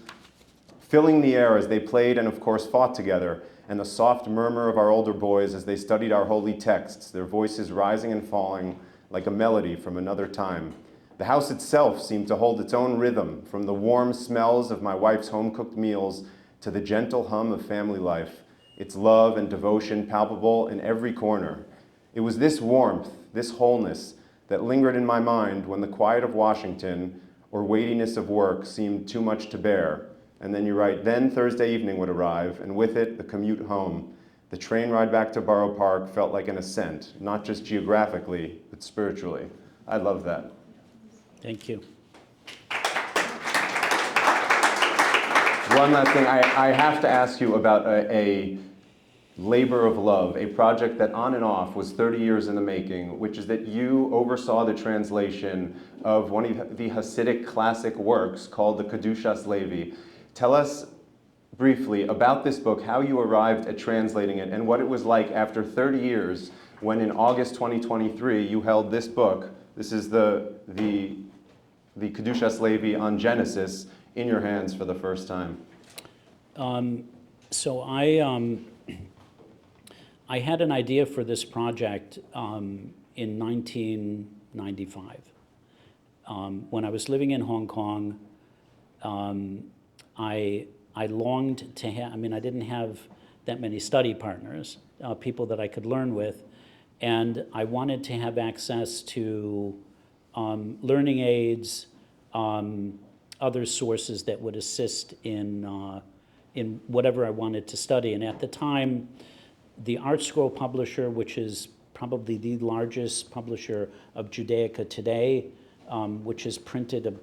filling the air as they played and of course fought together, and the soft murmur of our older boys as they studied our holy texts, their voices rising and falling like a melody from another time. The house itself seemed to hold its own rhythm, from the warm smells of my wife's home-cooked meals to the gentle hum of family life, its love and devotion palpable in every corner. It was this warmth, this wholeness, that lingered in my mind when the quiet of Washington or weightiness of work seemed too much to bear. And then you write, then Thursday evening would arrive, and with it, the commute home. The train ride back to Borough Park felt like an ascent, not just geographically, but spiritually. I love that. Thank you. One last thing, I have to ask you about a labor of love, a project that on and off was 30 years in the making, which is that you oversaw the translation of one of the Hasidic classic works called the Kedushas Levi. Tell us briefly about this book, how you arrived at translating it, and what it was like after 30 years when in August 2023 you held this book. This is the Kedushas Levi on Genesis in your hands for the first time. So I had an idea for this project in 1995. When I was living in Hong Kong, I longed to have, I didn't have that many study partners, people that I could learn with, and I wanted to have access to learning aids, other sources that would assist in whatever I wanted to study. And at the time, the Art Scroll publisher, which is probably the largest publisher of Judaica today, which has printed,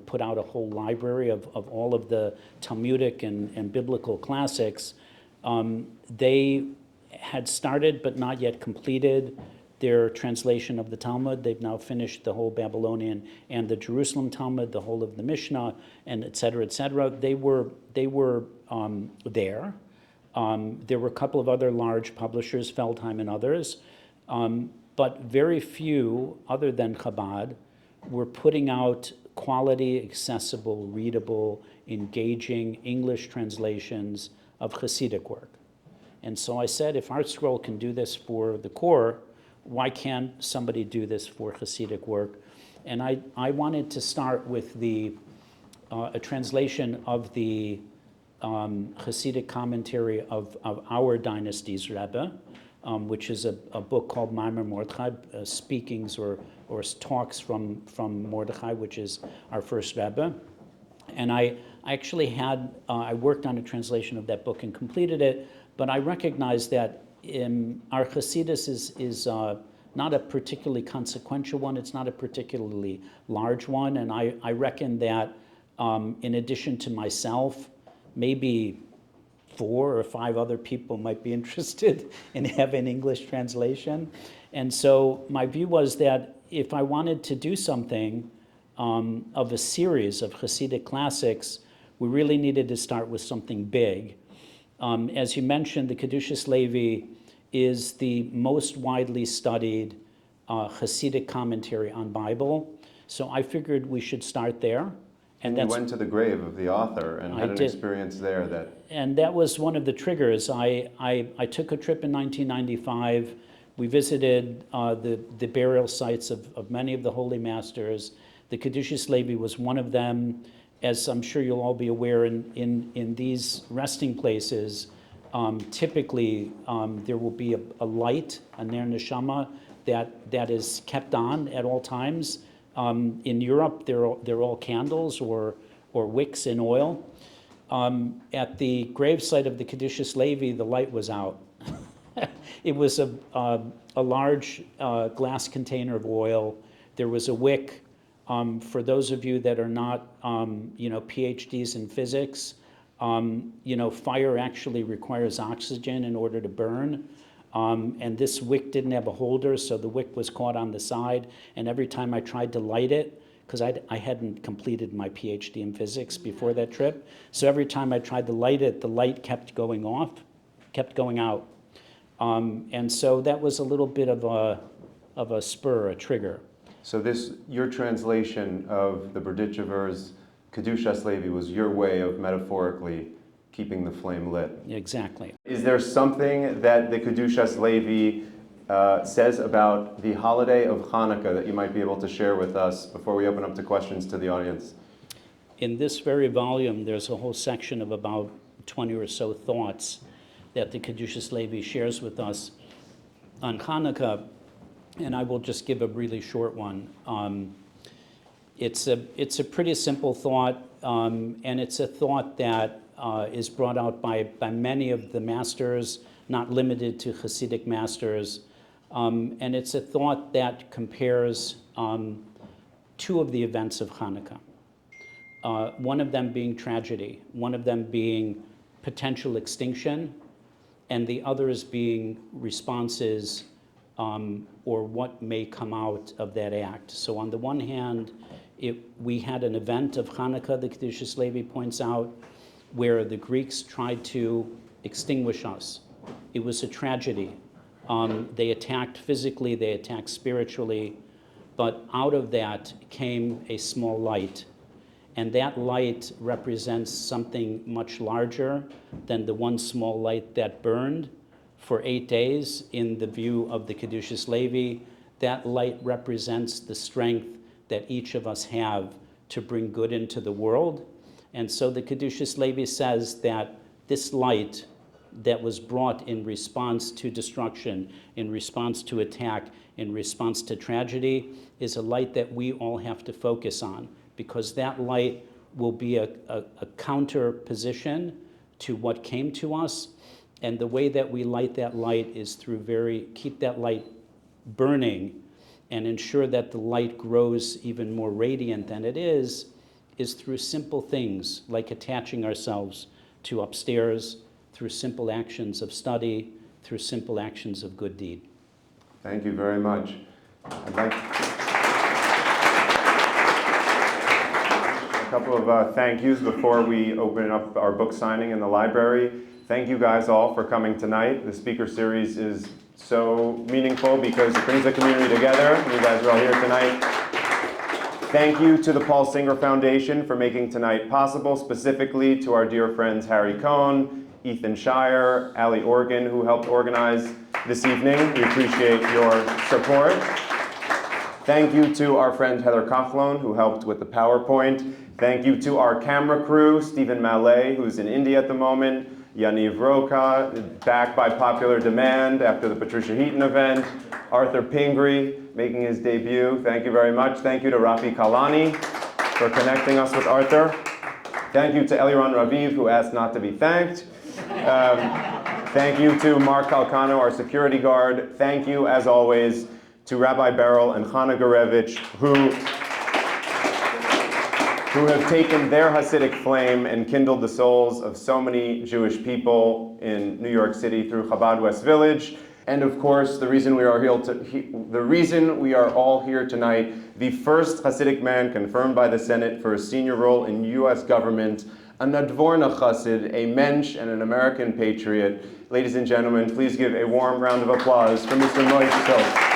put out a whole library of all of the Talmudic and biblical classics, they had started but not yet completed their translation of the Talmud. They've now finished the whole Babylonian and the Jerusalem Talmud, the whole of the Mishnah, and et cetera, et cetera. They were there. There were a couple of other large publishers, Feldheim and others, but very few, other than Chabad, were putting out quality, accessible, readable, engaging English translations of Hasidic work. And so I said, if Art Scroll can do this for the core, why can't somebody do this for Hasidic work? And I wanted to start with a translation of the Hasidic commentary of our dynasty's Rebbe, which is a book called Maimer Mordechai, speakings or talks from Mordechai, which is our first Rebbe. And I actually had, I worked on a translation of that book and completed it, but I recognized that our Hasidus is not a particularly consequential one, it's not a particularly large one, and I reckon that in addition to myself, maybe 4 or 5 other people might be interested in having English translation. And so my view was that if I wanted to do something of a series of Hasidic classics, we really needed to start with something big. As you mentioned, the Kedushas Levi is the most widely studied Hasidic commentary on Bible. So I figured we should start there. And you went to the grave of the author and had an experience there that... And that was one of the triggers. I took a trip in 1995. We visited the burial sites of many of the holy masters. The Kedushas Levi was one of them. As I'm sure you'll all be aware, in these resting places, typically there will be a light, a ner neshama, that is kept on at all times. In Europe, they're all candles or wicks in oil. At the gravesite of the Kedushas Levi, the light was out. It was a large glass container of oil. There was a wick. For those of you that are not, PhDs in physics, fire actually requires oxygen in order to burn. And this wick didn't have a holder, so the wick was caught on the side. And every time I tried to light it, because I hadn't completed my PhD in physics before that trip, so every time I tried to light it, the light kept going off, kept going out. And so that was a little bit of a spur, a trigger. So your translation of the Berdichever's Kedushas Levi was your way of metaphorically keeping the flame lit. Exactly. Is there something that the Kedushas Levi says about the holiday of Hanukkah that you might be able to share with us before we open up to questions to the audience? In this very volume, there's a whole section of about 20 or so thoughts that the Kedushas Levi shares with us on Hanukkah, and I will just give a really short one. It's a pretty simple thought, and it's a thought that is brought out by many of the masters, not limited to Hasidic masters, and it's a thought that compares two of the events of Hanukkah. One of them being tragedy, one of them being potential extinction, and the others being responses or what may come out of that act. So on the one hand, we had an event of Hanukkah, the Kedushas Levi points out, where the Greeks tried to extinguish us. It was a tragedy. They attacked physically, they attacked spiritually, but out of that came a small light. And that light represents something much larger than the one small light that burned for 8 days in the view of the Kedushas Levi. That light represents the strength that each of us have to bring good into the world. And so the Kedushas Levi says that this light that was brought in response to destruction, in response to attack, in response to tragedy, is a light that we all have to focus on, because that light will be a counter position to what came to us. And the way that we light that light is through keep that light burning and ensure that the light grows even more radiant than it is through simple things like attaching ourselves to upstairs, through simple actions of study, through simple actions of good deed. Thank you very much. I'd like a couple of thank yous before we open up our book signing in the library. Thank you guys all for coming tonight. The speaker series is so meaningful because it brings the community together. You guys are all here tonight. Thank you to the Paul Singer Foundation for making tonight possible, specifically to our dear friends Harry Cohn, Ethan Shire, Ali Organ, who helped organize this evening. We appreciate your support. Thank you to our friend Heather Cochlone, who helped with the PowerPoint. Thank you to our camera crew, Stephen Mallet, who's in India at the moment, Yaniv Roca, back by popular demand after the Patricia Heaton event, Arthur Pingree, making his debut. Thank you very much. Thank you to Rafi Kalani for connecting us with Arthur. Thank you to Eliran Raviv, who asked not to be thanked. Thank you to Mark Kalkano, our security guard. Thank you, as always, to Rabbi Beryl and Chana Gurevich, who have taken their Hasidic flame and kindled the souls of so many Jewish people in New York City through Chabad West Village. And of course, the reason we are all here tonight, the first Hasidic man confirmed by the Senate for a senior role in U.S. government, a Nadvorna Chassid, a mensch, and an American patriot. Ladies and gentlemen, please give a warm round of applause for Mr. Moish Silk.